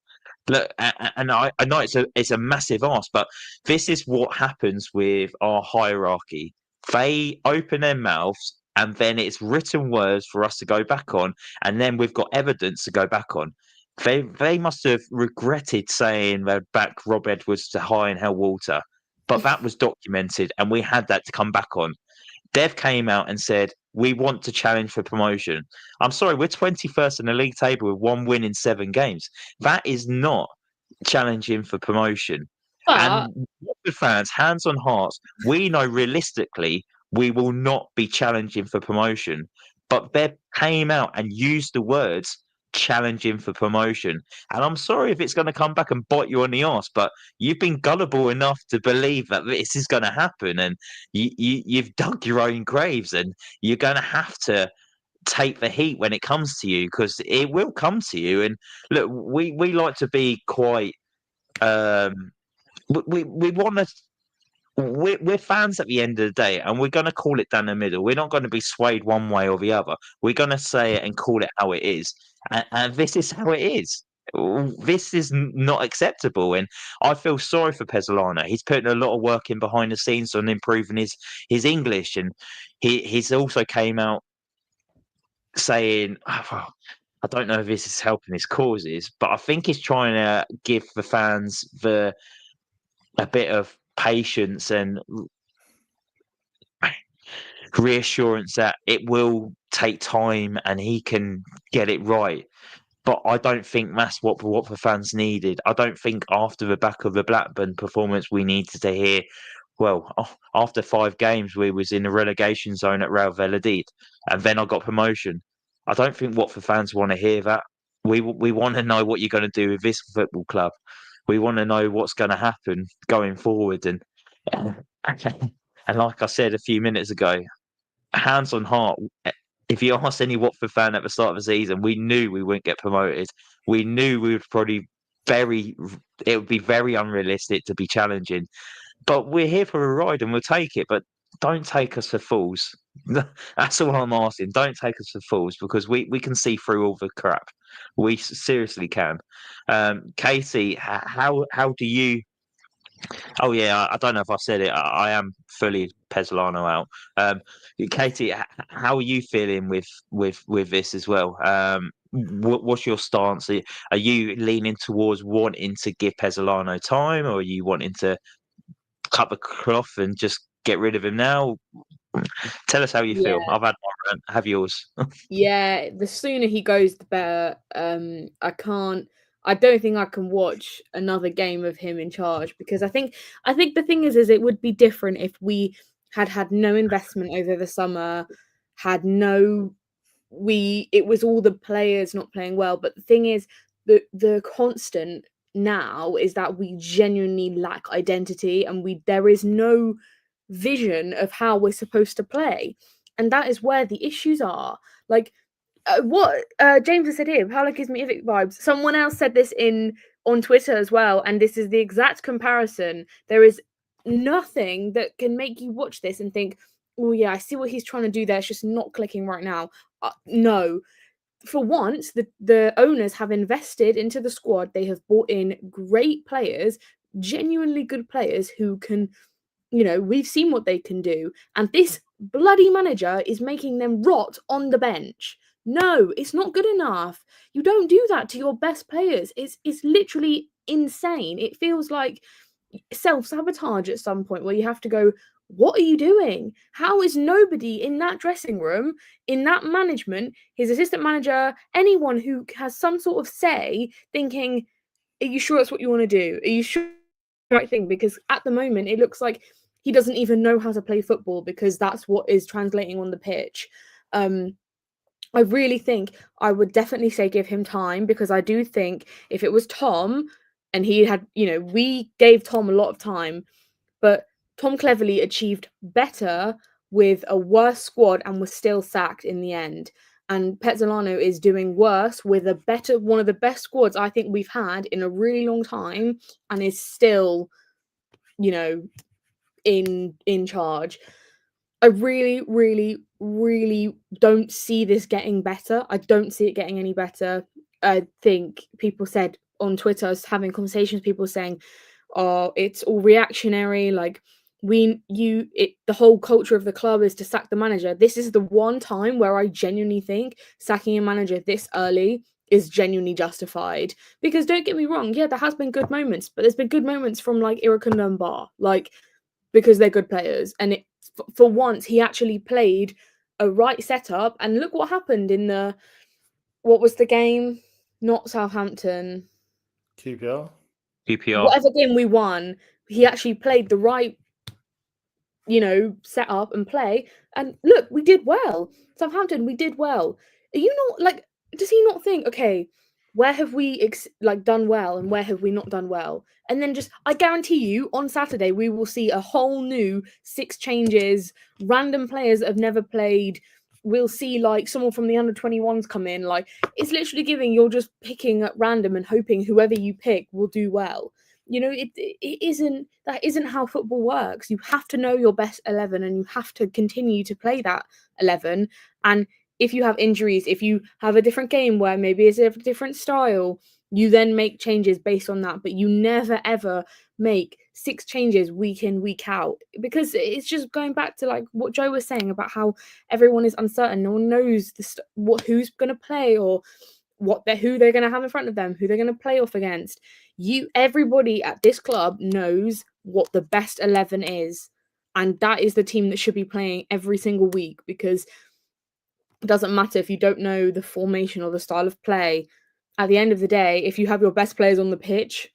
Look, and I know it's a massive ask, but this is what happens with our hierarchy. They open their mouths, and then it's written words for us to go back on, and then we've got evidence to go back on. They must have regretted saying they'd back Rob Edwards to high in hell water, but that was documented, and we had that to come back on. Dev came out and said, we want to challenge for promotion. I'm sorry, we're 21st in the league table with 1 win in 7 games. That is not challenging for promotion. But And Watford fans, hands on hearts, we know realistically we will not be challenging for promotion. But Bev came out and used the words challenging for promotion. And I'm sorry if it's going to come back and bite you on the arse, but you've been gullible enough to believe that this is going to happen, and you've dug your own graves, and you're going to have to take the heat when it comes to you, because it will come to you. And look, we like to be quite we want to we're fans at the end of the day, and we're going to call it down the middle. We're not going to be swayed one way or the other. We're going to say it and call it how it is, and this is how it is. This is not acceptable, and I feel sorry for Pezzolano. He's putting a lot of work in behind the scenes on improving his English, and he's also came out saying, I don't know if this is helping his causes, but I think he's trying to give the fans a bit of patience and reassurance that it will take time and he can get it right. But I don't think that's what the fans needed. I don't think after the back of the Blackburn performance we needed to hear, well, after 5 games we was in the relegation zone at Real Valladolid and then I got promotion. I don't think Watford fans want to hear that. We want to know what you're going to do with this football club. We want to know what's going to happen going forward. And like I said a few minutes ago, hands on heart, if you asked any Watford fan at the start of the season, we knew we wouldn't get promoted. we knew we would probably it would be very unrealistic to be challenging. But we're here for a ride and we'll take it. But don't take us for fools. That's all I'm asking. Don't take us for fools, because we can see through all the crap. We seriously can. Caity, how do you? Oh yeah, I don't know if I said it. I am fully Pezzolano out. Caity, how are you feeling with this as well? What's your stance? Are you leaning towards wanting to give Pezzolano time, or are you wanting to cut the cloth and just get rid of him now? Tell us how you feel. I've had my rant. Have yours. Yeah, the sooner he goes, the better. I don't think I can watch another game of him in charge, because I think the thing is it would be different if we had no investment over the summer, it was all the players not playing well. But the thing is, the constant now is that we genuinely lack identity, and there is no vision of how we're supposed to play, and that is where the issues are. Like what James has said here, Paulo gives me Ivic vibes. Someone else said this on Twitter as well, and this is the exact comparison. There is nothing that can make you watch this and think, oh yeah, I see what he's trying to do there. It's just not clicking right now. No. For once, the owners have invested into the squad. They have brought in great players, genuinely good players who can, we've seen what they can do. And this bloody manager is making them rot on the bench. No, it's not good enough. You don't do that to your best players. It's literally insane. It feels like self-sabotage at some point, where you have to go, what are you doing? How is nobody in that dressing room, in that management, his assistant manager, anyone who has some sort of say, thinking, are you sure that's what you want to do? Are you sure it's the right thing? Because at the moment, it looks like he doesn't even know how to play football, because that's what is translating on the pitch. I really think I would definitely say give him time, because I do think if it was Tom and he had, we gave Tom a lot of time, but Tom cleverly achieved better with a worse squad and was still sacked in the end. And Pezzolano is doing worse with one of the best squads I think we've had in a really long time, and is still, in charge. I really, really, really don't see this getting better. I don't see it getting any better. I think people said on Twitter, I was having conversations, people saying, oh, it's all reactionary. Like, the whole culture of the club is to sack the manager. This is the one time where I genuinely think sacking a manager this early is genuinely justified. Because don't get me wrong, yeah, there has been good moments, but there's been good moments from like Irakan and Bar, like, because they're good players. And for once, he actually played a right setup. And look what happened in what was the game? Not Southampton. QPR. Whatever game we won, he actually played the right, set up and play. And look, we did well. Southampton, we did well. Are you not, like, does he not think, okay, where have we done well and where have we not done well? And then I guarantee you, on Saturday, we will see a whole new 6 changes, random players that have never played. We'll see like someone from the under-21s come in. Like, it's literally you're just picking at random and hoping whoever you pick will do well. That isn't how football works. You have to know your best 11 and you have to continue to play that 11. And if you have injuries, if you have a different game where maybe it's a different style, you then make changes based on that. But you never, ever make 6 changes week in, week out, because it's just going back to like what Joe was saying about how everyone is uncertain. No one knows who's going to play or who they're going to have in front of them, who they're going to play off against. Everybody at this club knows what the best 11 is, and that is the team that should be playing every single week, because it doesn't matter if you don't know the formation or the style of play. At the end of the day, if you have your best players on the pitch,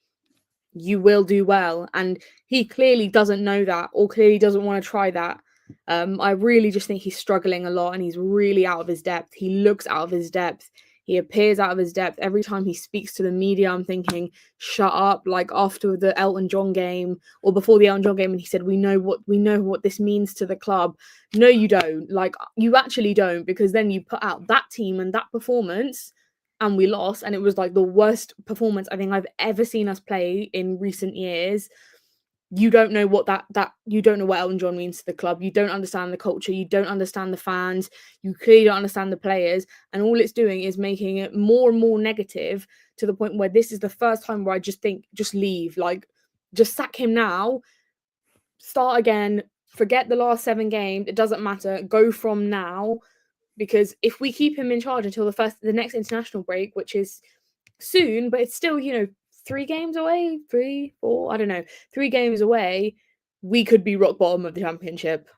you will do well. And he clearly doesn't know that, or clearly doesn't want to try that. I really just think he's struggling a lot, and he's really out of his depth. He looks out of his depth. He appears out of his depth every time he speaks to the media. I'm thinking, shut up. Like after the Elton John game, or before the Elton John game, and he said, we know what this means to the club. No, you don't. Like, you actually don't, because then you put out that team and that performance, and we lost, and it was like the worst performance I think I've ever seen us play in recent years. You don't know what that you don't know what Elton John means to the club. You don't understand the culture. You don't understand the fans. You clearly don't understand the players. And all it's doing is making it more and more negative, to the point where this is the first time where I just think, just leave. Like, just sack him now. Start again. Forget the last 7 games. It doesn't matter. Go from now. Because if we keep him in charge until the next international break, which is soon, but it's still, 3 games away, 3, 4, I don't know, 3 games away, we could be rock bottom of the championship.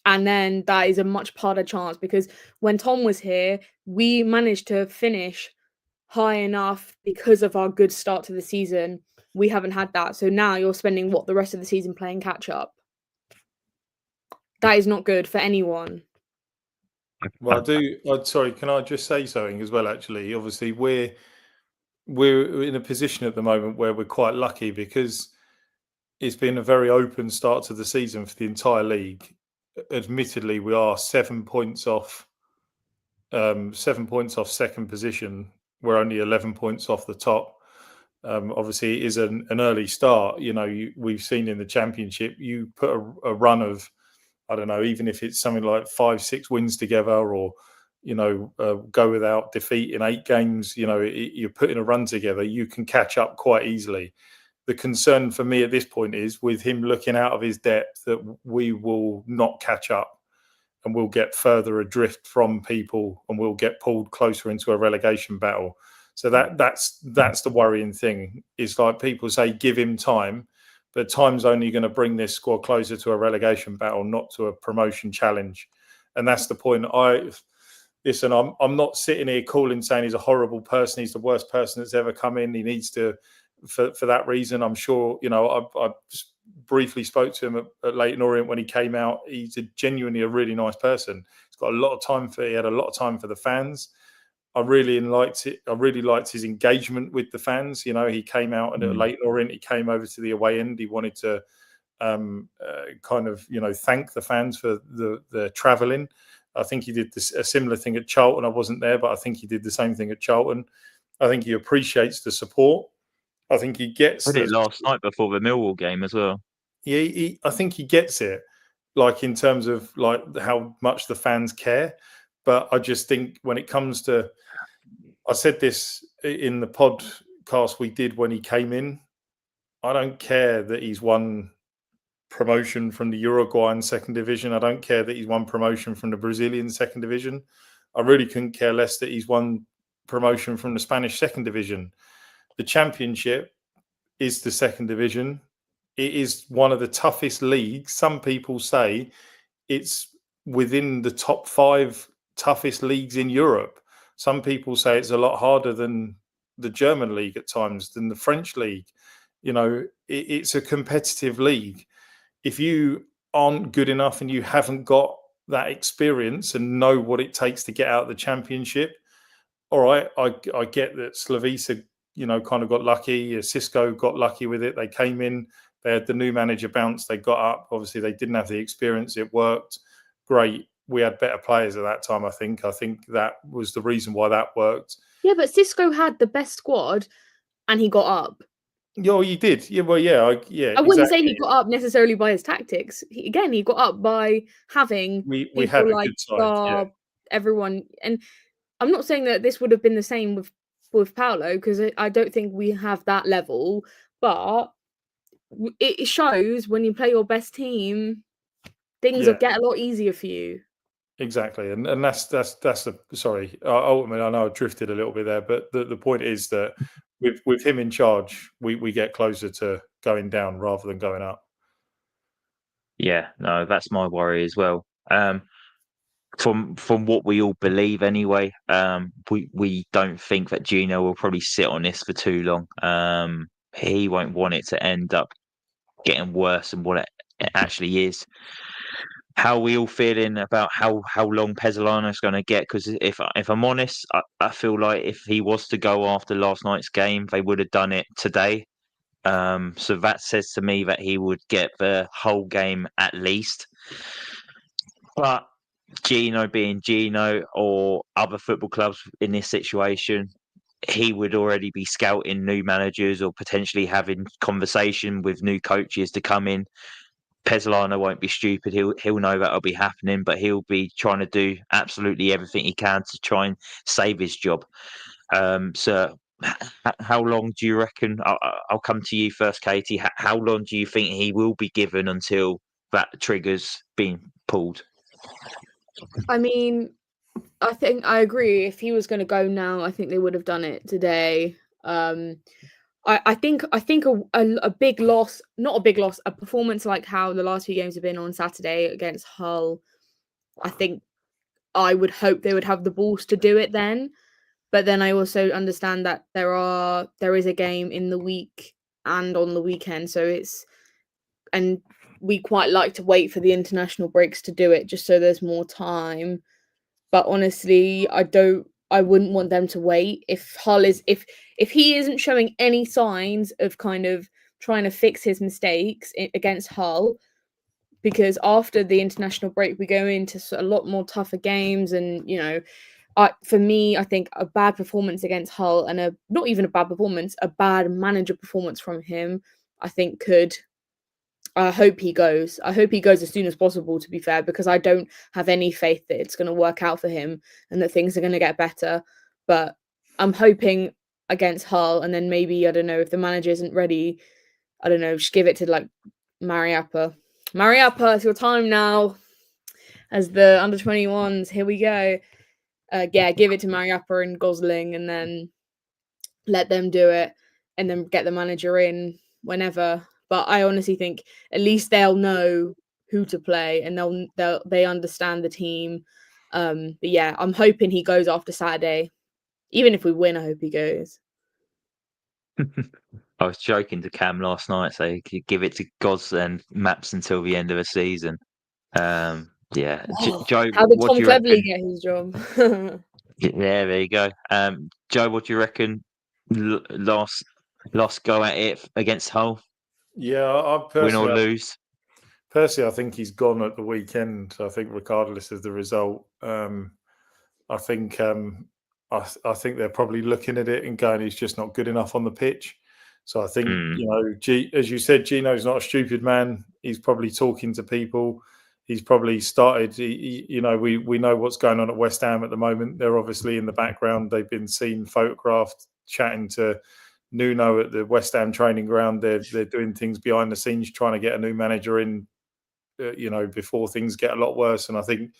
And then that is a much harder chance, because when Tom was here, we managed to finish high enough because of our good start to the season. We haven't had that. So now you're spending the rest of the season playing catch up. That is not good for anyone. Well, sorry, can I just say something as well? Actually, obviously, we're in a position at the moment where we're quite lucky, because it's been a very open start to the season for the entire league. Admittedly, we are 7 points off. 7 points off second position. We're only 11 points off the top. Obviously, it is an early start. We've seen in the championship, you put a run of, I don't know, even if it's something like 5-6 wins together, or go without defeat in 8 games. You're putting a run together, you can catch up quite easily. The concern for me at this point is, with him looking out of his depth, that we will not catch up, and we'll get further adrift from people, and we'll get pulled closer into a relegation battle. So that's the worrying thing. It's like people say, give him time, but time's only going to bring this squad closer to a relegation battle, not to a promotion challenge. And that's the point. I'm not sitting here calling, saying he's a horrible person. He's the worst person that's ever come in. He needs to, for that reason, I'm sure, I briefly spoke to him at Leyton Orient when he came out. He's genuinely a really nice person. He had a lot of time for the fans. I really liked it. I really liked his engagement with the fans. He came out, and at Leyton Orient, he came over to the away end. He wanted to thank the fans for the travelling. I think he did a similar thing at Charlton. I wasn't there, but I think he did the same thing at Charlton. I think he appreciates the support. I think he gets it last night before the Millwall game as well. Yeah, I think he gets it, like, in terms of like how much the fans care. But I just think when it comes to, I said this in the podcast we did when he came in, I don't care that he's won promotion from the Uruguayan second division. I don't care that he's won promotion from the Brazilian second division. I really couldn't care less that he's won promotion from the Spanish second division. The championship is the second division. It is one of the toughest leagues. Some people say it's within the top 5 toughest leagues in Europe. Some people say it's a lot harder than the German league at times, than the French league. It's a competitive league. If you aren't good enough and you haven't got that experience and know what it takes to get out of the championship, all right, I get that Slavisa, kind of got lucky. Cisco got lucky with it. They came in, they had the new manager bounce, they got up. Obviously, they didn't have the experience. It worked. Great. We had better players at that time, I think. I think that was the reason why that worked. Yeah, but Cisco had the best squad and he got up. Yeah, you did. Yeah, well, yeah. I wouldn't say he got up necessarily by his tactics. He got up by having we had a good side, everyone. And I'm not saying that this would have been the same with Paulo, because I don't think we have that level. But it shows when you play your best team, things will get a lot easier for you. Exactly, and that's the sorry. Ultimately, I know I drifted a little bit there, but the point is that with him in charge, we get closer to going down rather than going up. Yeah, no, that's my worry as well. From what we all believe anyway, we don't think that Gino will probably sit on this for too long. He won't want it to end up getting worse than what it actually is. How are we all feeling about how long Pezzolano is going to get? Because if I'm honest, I feel like if he was to go after last night's game, they would have done it today. So that says to me that he would get the whole game at least. But Gino being Gino, or other football clubs in this situation, he would already be scouting new managers or potentially having conversation with new coaches to come in. Pezzolano won't be stupid. He'll know that'll be happening, but he'll be trying to do absolutely everything he can to try and save his job. So, how long do you reckon? I'll come to you first, Caity. How long do you think he will be given until that trigger's been pulled? I mean, I think I agree. If he was going to go now, I think they would have done it today. I think a big loss, not a big loss, a performance like how the last few games have been on Saturday against Hull. I think I would hope they would have the balls to do it then. But then I also understand that there is a game in the week and on the weekend, and we quite like to wait for the international breaks to do it just so there's more time. But honestly, I wouldn't want them to wait. If he isn't showing any signs of kind of trying to fix his mistakes against Hull, because after the international break we go into a lot more tougher games, and for me, I think a bad performance against Hull and not even a bad performance, a bad manager performance from him, I think I hope he goes. I hope he goes as soon as possible, to be fair, because I don't have any faith that it's going to work out for him and that things are going to get better. But I'm hoping against Hull, and then maybe, I don't know, if the manager isn't ready, I don't know, just give it to like Mariappa. Mariappa, it's your time now as the under-21s. Here we go. Give it to Mariappa and Gosling, and then let them do it, and then get the manager in whenever. But I honestly think at least they'll know who to play, and they understand the team. But yeah, I'm hoping he goes after Saturday. Even if we win, I hope he goes. I was joking to Cam last night, so he could give it to Gos and Maps until the end of the season. Yeah, Joe, How did what Tom do you Cleverley reckon? get his job? Yeah, there you go. Joe, what do you reckon? Last go at it against Hull, Yeah, I win or personally, lose? I think he's gone at the weekend. I think regardless of the result, I think I think they're probably looking at it and going, he's just not good enough on the pitch. So I think as you said, Gino's not a stupid man. He's probably talking to people. He's probably started. We know what's going on at West Ham at the moment. They're obviously in the background. They've been seen photographed chatting to Nuno at the West Ham training ground. They're doing things behind the scenes, trying to get a new manager in. Before things get a lot worse. And I think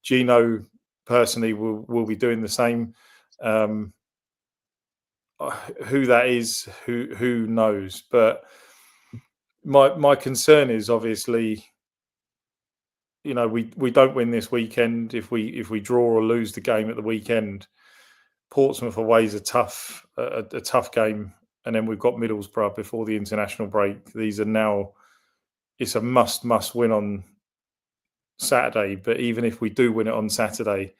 Gino personally will be doing the same. Who that is, who knows? But my concern is obviously, we don't win this weekend. If we draw or lose the game at the weekend, Portsmouth away is a tough game, and then we've got Middlesbrough before the international break. These are now. It's a must win on Saturday, but even if we do win it on Saturday,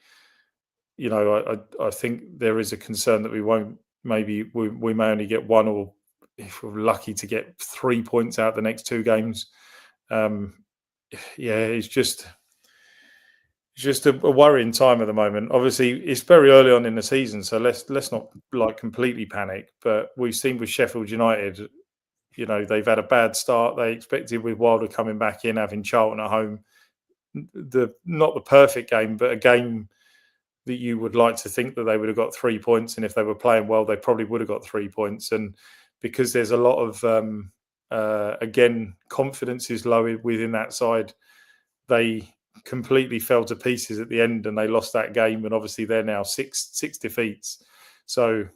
I think there is a concern that we won't. Maybe we may only get one, or if we're lucky to get 3 points out the next two games. It's just a worrying time at the moment. Obviously, it's very early on in the season, so let's not completely panic. But we've seen with Sheffield United, they've had a bad start. They expected with Wilder coming back in, having Charlton at home, not the perfect game, but a game that you would like to think that they would have got 3 points. And if they were playing well, they probably would have got 3 points. And because there's a lot of, again, confidence is low within that side, they completely fell to pieces at the end and they lost that game. And obviously they're now six defeats. So,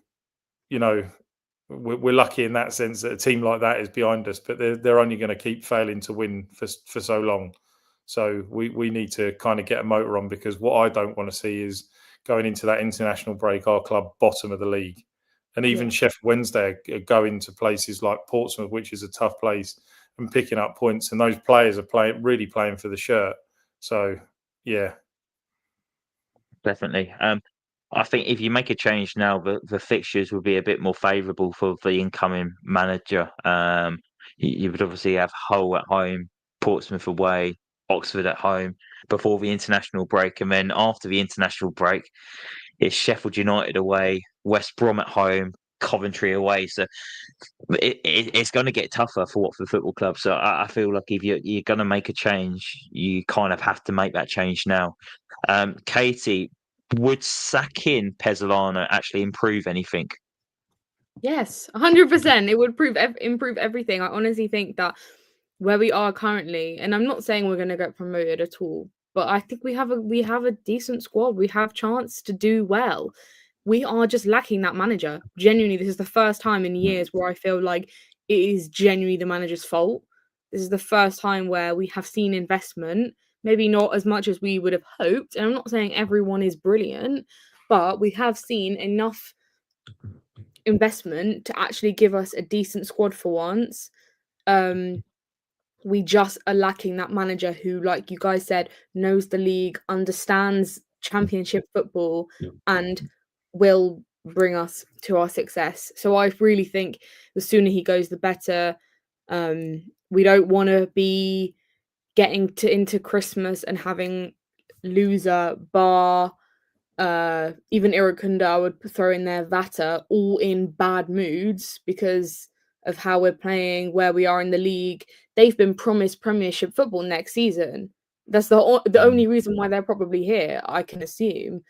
we're lucky in that sense that a team like that is behind us, but they're only going to keep failing to win for so long. So we need to kind of get a motor on, because what I don't want to see is going into that international break, our club bottom of the league. And even Sheffield Wednesday are going to places like Portsmouth, which is a tough place, and picking up points. And those players are really playing for the shirt. So, yeah. Definitely. I think if you make a change now, the fixtures will be a bit more favourable for the incoming manager. You would obviously have Hull at home, Portsmouth away, Oxford at home before the international break, and then after the international break, it's Sheffield United away, West Brom at home, Coventry away. So it's going to get tougher for Watford Football Club. So I feel like if you're going to make a change, you kind of have to make that change now. Caity, would sacking Pezzolano actually improve anything? Yes, 100%. It would improve everything. I honestly think that where we are currently, and I'm not saying we're going to get promoted at all, but I think we have a decent squad. We have chance to do well. We are just lacking that manager. Genuinely, this is the first time in years where I feel like it is genuinely the manager's fault. This is the first time where we have seen investment, maybe not as much as we would have hoped. And I'm not saying everyone is brilliant, but we have seen enough investment to actually give us a decent squad for once. We just are lacking that manager who, like you guys said, knows the league, understands championship football, and will bring us to our success. So I really think the sooner he goes, the better. We don't want to be getting into Christmas and having loser, bar, even Irukunda, I would throw in there, Vata, all in bad moods because of how we're playing, where we are in the league. They've been promised Premiership football next season. That's the only reason why they're probably here, I can assume.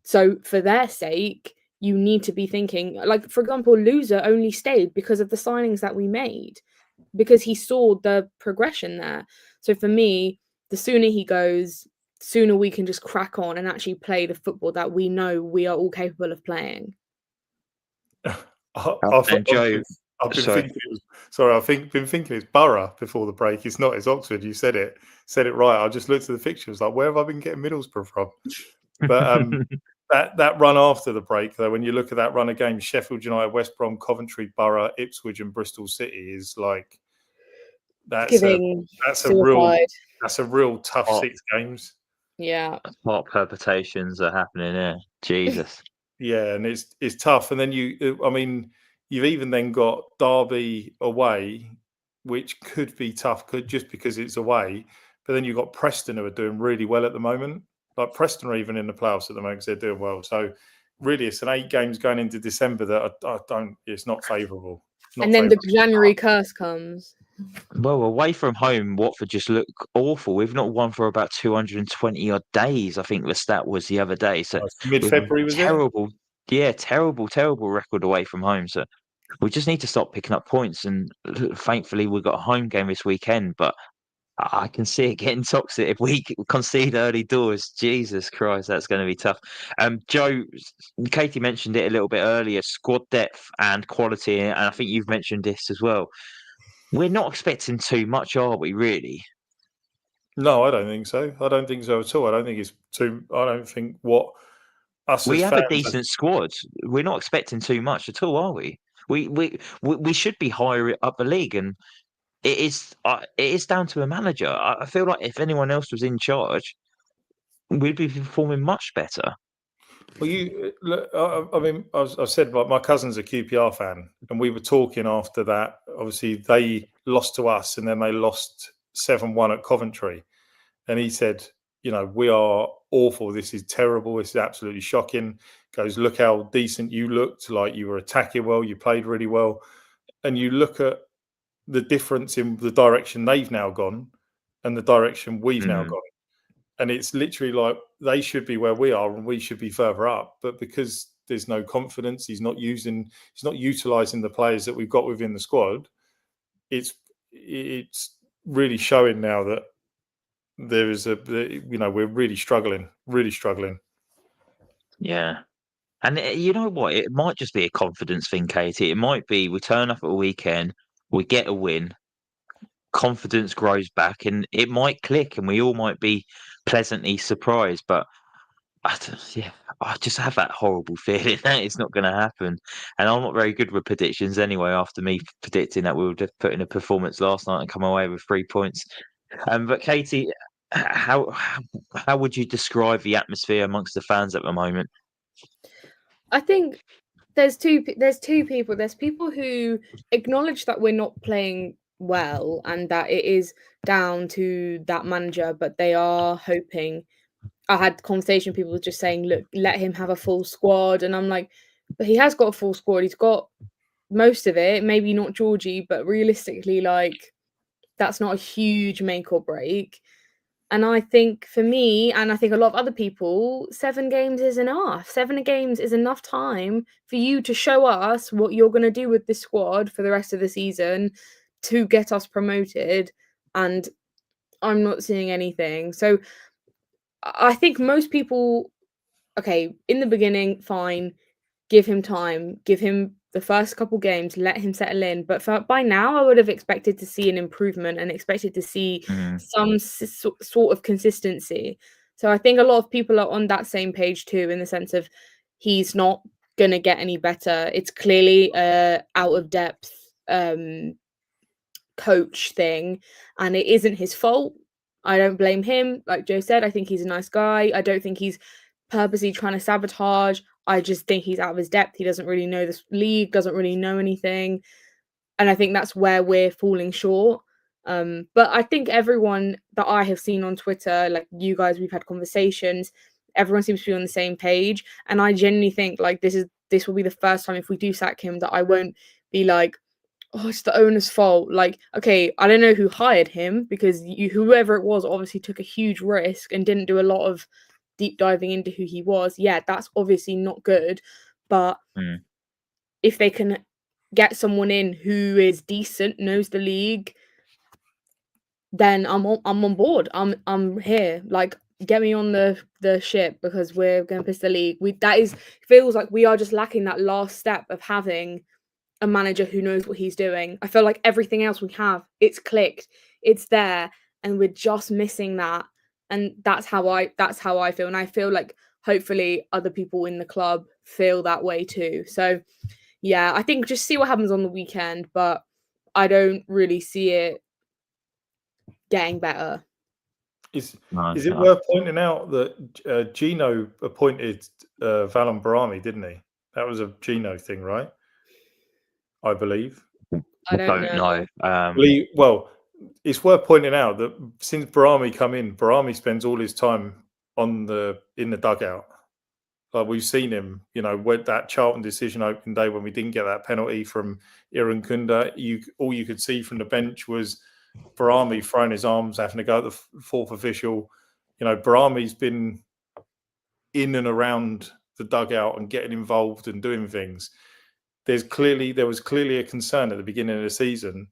So for their sake, you need to be thinking, like, for example, Loser only stayed because of the signings that we made, because he saw the progression there. So for me, the sooner he goes, sooner we can just crack on and actually play the football that we know we are all capable of playing. And Joe, I've been thinking it's Borough before the break. It's not. It's Oxford. You said it right. I just looked at the fixtures, like, where have I been getting Middlesbrough from? But that run after the break, though, when you look at that run of games, Sheffield United, West Brom, Coventry, Borough, Ipswich, and Bristol City is like that's a real tough 6 games. Yeah, what perpetrations are happening here? Jesus. Yeah, and it's tough. And then you've even then got Derby away, which could be tough, just because it's away. But then you've got Preston, who are doing really well at the moment. Like, Preston are even in the playoffs at the moment because they're doing well. So really, it's an 8 games going into December that I don't. It's not favourable. And then the January curse comes. Well, away from home, Watford just look awful. We've not won for about 220 odd days. I think the stat was the other day. So mid-February was terrible. Yeah, terrible record away from home. So we just need to stop picking up points. And thankfully, we've got a home game this weekend. But I can see it getting toxic if we concede early doors. Jesus Christ, that's going to be tough. Joe, Caity mentioned it a little bit earlier, squad depth and quality. And I think you've mentioned this as well. We're not expecting too much, are we, really? No, I don't think so. I don't think so at all. I don't think it's too. I don't think what us we as have fans a decent squad. We're not expecting too much at all, are we? We should be higher up the league, and it is down to a manager. I feel like if anyone else was in charge, we'd be performing much better. Well, I've said, like, my cousin's a QPR fan, and we were talking after that. Obviously, they lost to us, and then they lost 7-1 at Coventry. And he said, we are awful. This is terrible. This is absolutely shocking. Goes, look how decent you looked. Like, you were attacking well. You played really well. And you look at the difference in the direction they've now gone and the direction we've now gone. And it's literally like they should be where we are and we should be further up. But because there's no confidence, he's not utilising the players that we've got within the squad. It's really showing now that there is we're really struggling. Yeah. And you know what? It might just be a confidence thing, Caity. It might be we turn up at a weekend, we get a win, confidence grows back, and it might click, and we all might be pleasantly surprised. But I just have that horrible feeling that it's not going to happen. And I'm not very good with predictions anyway. After me predicting that we would have put in a performance last night and come away with 3 points. But Caity, how would you describe the atmosphere amongst the fans at the moment? I think there's two people. There's people who acknowledge that we're not playing well and that it is down to that manager, but they are hoping I had conversation, people were just saying, look, let him have a full squad. And I'm like, but he has got a full squad. He's got most of it, maybe not Georgie, but realistically, like, that's not a huge make or break. And I think for me, and I think a lot of other people, 7 games is enough. 7 games is enough time for you to show us what you're going to do with this squad for the rest of the season to get us promoted. And I'm not seeing anything. So I think most people, okay, in the beginning, fine, give him time, give him the first couple games, let him settle in. But by now, I would have expected to see an improvement and expected to see some sort of consistency. So I think a lot of people are on that same page too, in the sense of he's not going to get any better. It's clearly out of depth coach thing, and it isn't his fault. I don't blame him. Like Joe said, I think he's a nice guy. I don't think he's purposely trying to sabotage. I just think he's out of his depth. He doesn't really know this league, doesn't really know anything. And I think that's where we're falling short. But I think everyone that I have seen on Twitter, like you guys, we've had conversations, everyone seems to be on the same page. And I genuinely think like this will be the first time if we do sack him that I won't be like, oh, it's the owner's fault. Like, okay, I don't know who hired him, because whoever it was obviously took a huge risk and didn't do a lot of deep diving into who he was. Yeah, that's obviously not good. But if they can get someone in who is decent, knows the league, then I'm on board. I'm here. Like, get me on the ship, because we're going to piss the league. Feels like we are just lacking that last step of having a manager who knows what he's doing. I feel like everything else we have, it's clicked, it's there, and we're just missing that. And that's how I feel. And I feel like hopefully other people in the club feel that way too. So yeah, I think just see what happens on the weekend, but I don't really see it getting better. Is it worth pointing out that Gino appointed Valon Barami, didn't he? That was a Gino thing, right? I believe. I don't know. Well, it's worth pointing out that since Barami come in, Barami spends all his time in the dugout. Like, we've seen him, with that Charlton decision opening day when we didn't get that penalty from Iran Kunda, all you could see from the bench was Barami throwing his arms, having to go at the fourth official. Barami's been in and around the dugout and getting involved and doing things. There was clearly a concern at the beginning of the season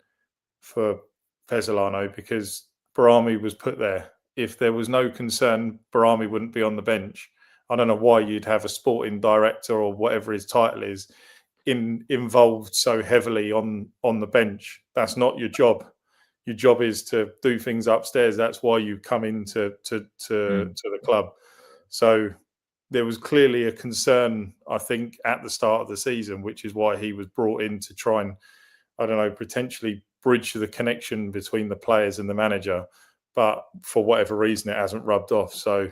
for Pezzolano, because Barami was put there. If there was no concern, Barami wouldn't be on the bench. I don't know why you'd have a sporting director or whatever his title is involved so heavily on the bench. That's not your job. Your job is to do things upstairs. That's why you come into the club. So there was clearly a concern, I think, at the start of the season, which is why he was brought in to try and, I don't know, potentially bridge the connection between the players and the manager. But for whatever reason, it hasn't rubbed off. So,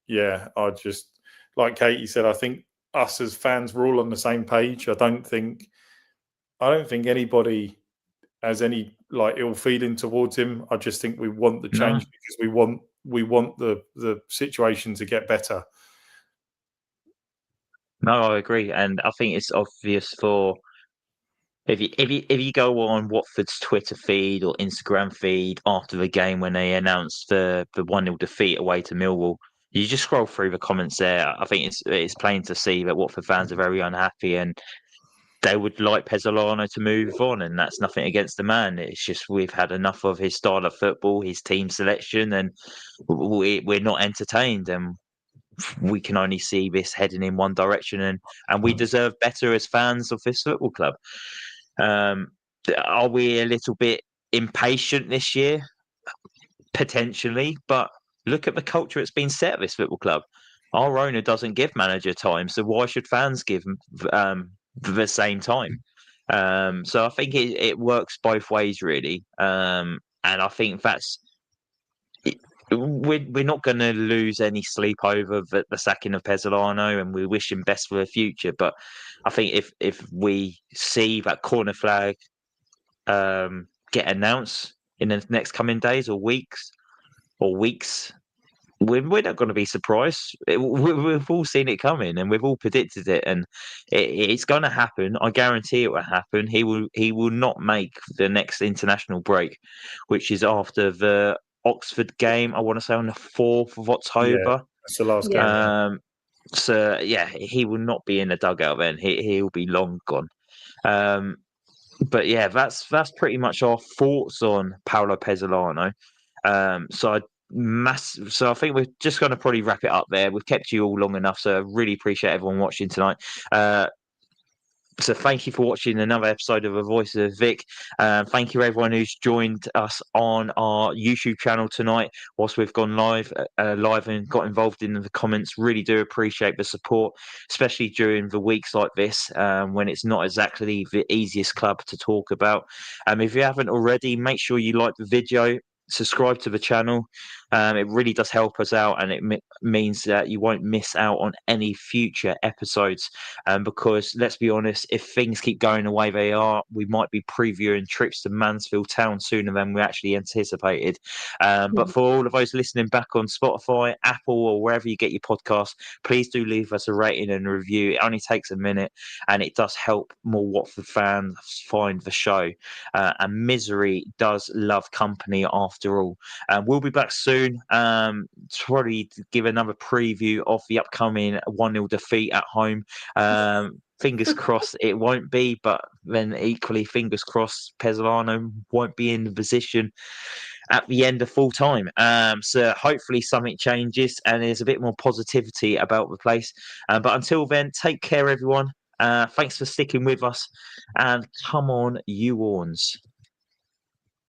yeah, I just, like Caity said, I think us as fans, we're all on the same page. I don't think anybody has any ill feeling towards him. I just think we want the change because we want the situation to get better. No, I agree, and I think it's obvious for if you go on Watford's Twitter feed or Instagram feed after the game when they announced the 1-0 defeat away to Millwall, you just scroll through the comments there. I think it's plain to see that Watford fans are very unhappy and they would like Pezzolano to move on, and that's nothing against the man. It's just we've had enough of his style of football, his team selection, and we're not entertained. And we can only see this heading in one direction, and we deserve better as fans of this football club. Are we a little bit impatient this year? Potentially, but look at the culture that's been set at this football club. Our owner doesn't give manager time, so why should fans give the same time? So I think it works both ways, really. And I think we're not going to lose any sleep over the sacking of Pezzolano, and we wish him best for the future. But I think if we see that corner flag get announced in the next coming days or weeks, we're not going to be surprised. We've all seen it coming, and we've all predicted it, and it's going to happen. I guarantee it will happen. He will not make the next international break, which is after the Oxford game. I want to say on the 4th of October. That's the last game. So yeah, he will not be in the dugout then. He'll be long gone. But yeah, that's pretty much our thoughts on Paulo Pezzolano. So I think we're just going to probably wrap it up there. We've kept you all long enough, so I really appreciate everyone watching tonight. So thank you for watching another episode of A Voice of Vic. Thank you everyone who's joined us on our YouTube channel tonight whilst we've gone live and got involved in the comments. Really do appreciate the support, especially during the weeks like this when it's not exactly the easiest club to talk about. If you haven't already, make sure you like the video, subscribe to the channel. It really does help us out, and it means that you won't miss out on any future episodes. Because let's be honest, if things keep going the way they are, we might be previewing trips to Mansfield Town sooner than we actually anticipated. But for all of those listening back on Spotify, Apple, or wherever you get your podcasts, please do leave us a rating and a review. It only takes a minute, and it does help more Watford fans find the show. And misery does love company after all. We'll be back soon. Probably to give another preview of the upcoming 1-0 defeat at home. Fingers crossed it won't be, but then equally fingers crossed Pezzolano won't be in the position at the end of full time. So hopefully something changes and there's a bit more positivity about the place. But until then, take care everyone. Thanks for sticking with us, and come on, you Orns.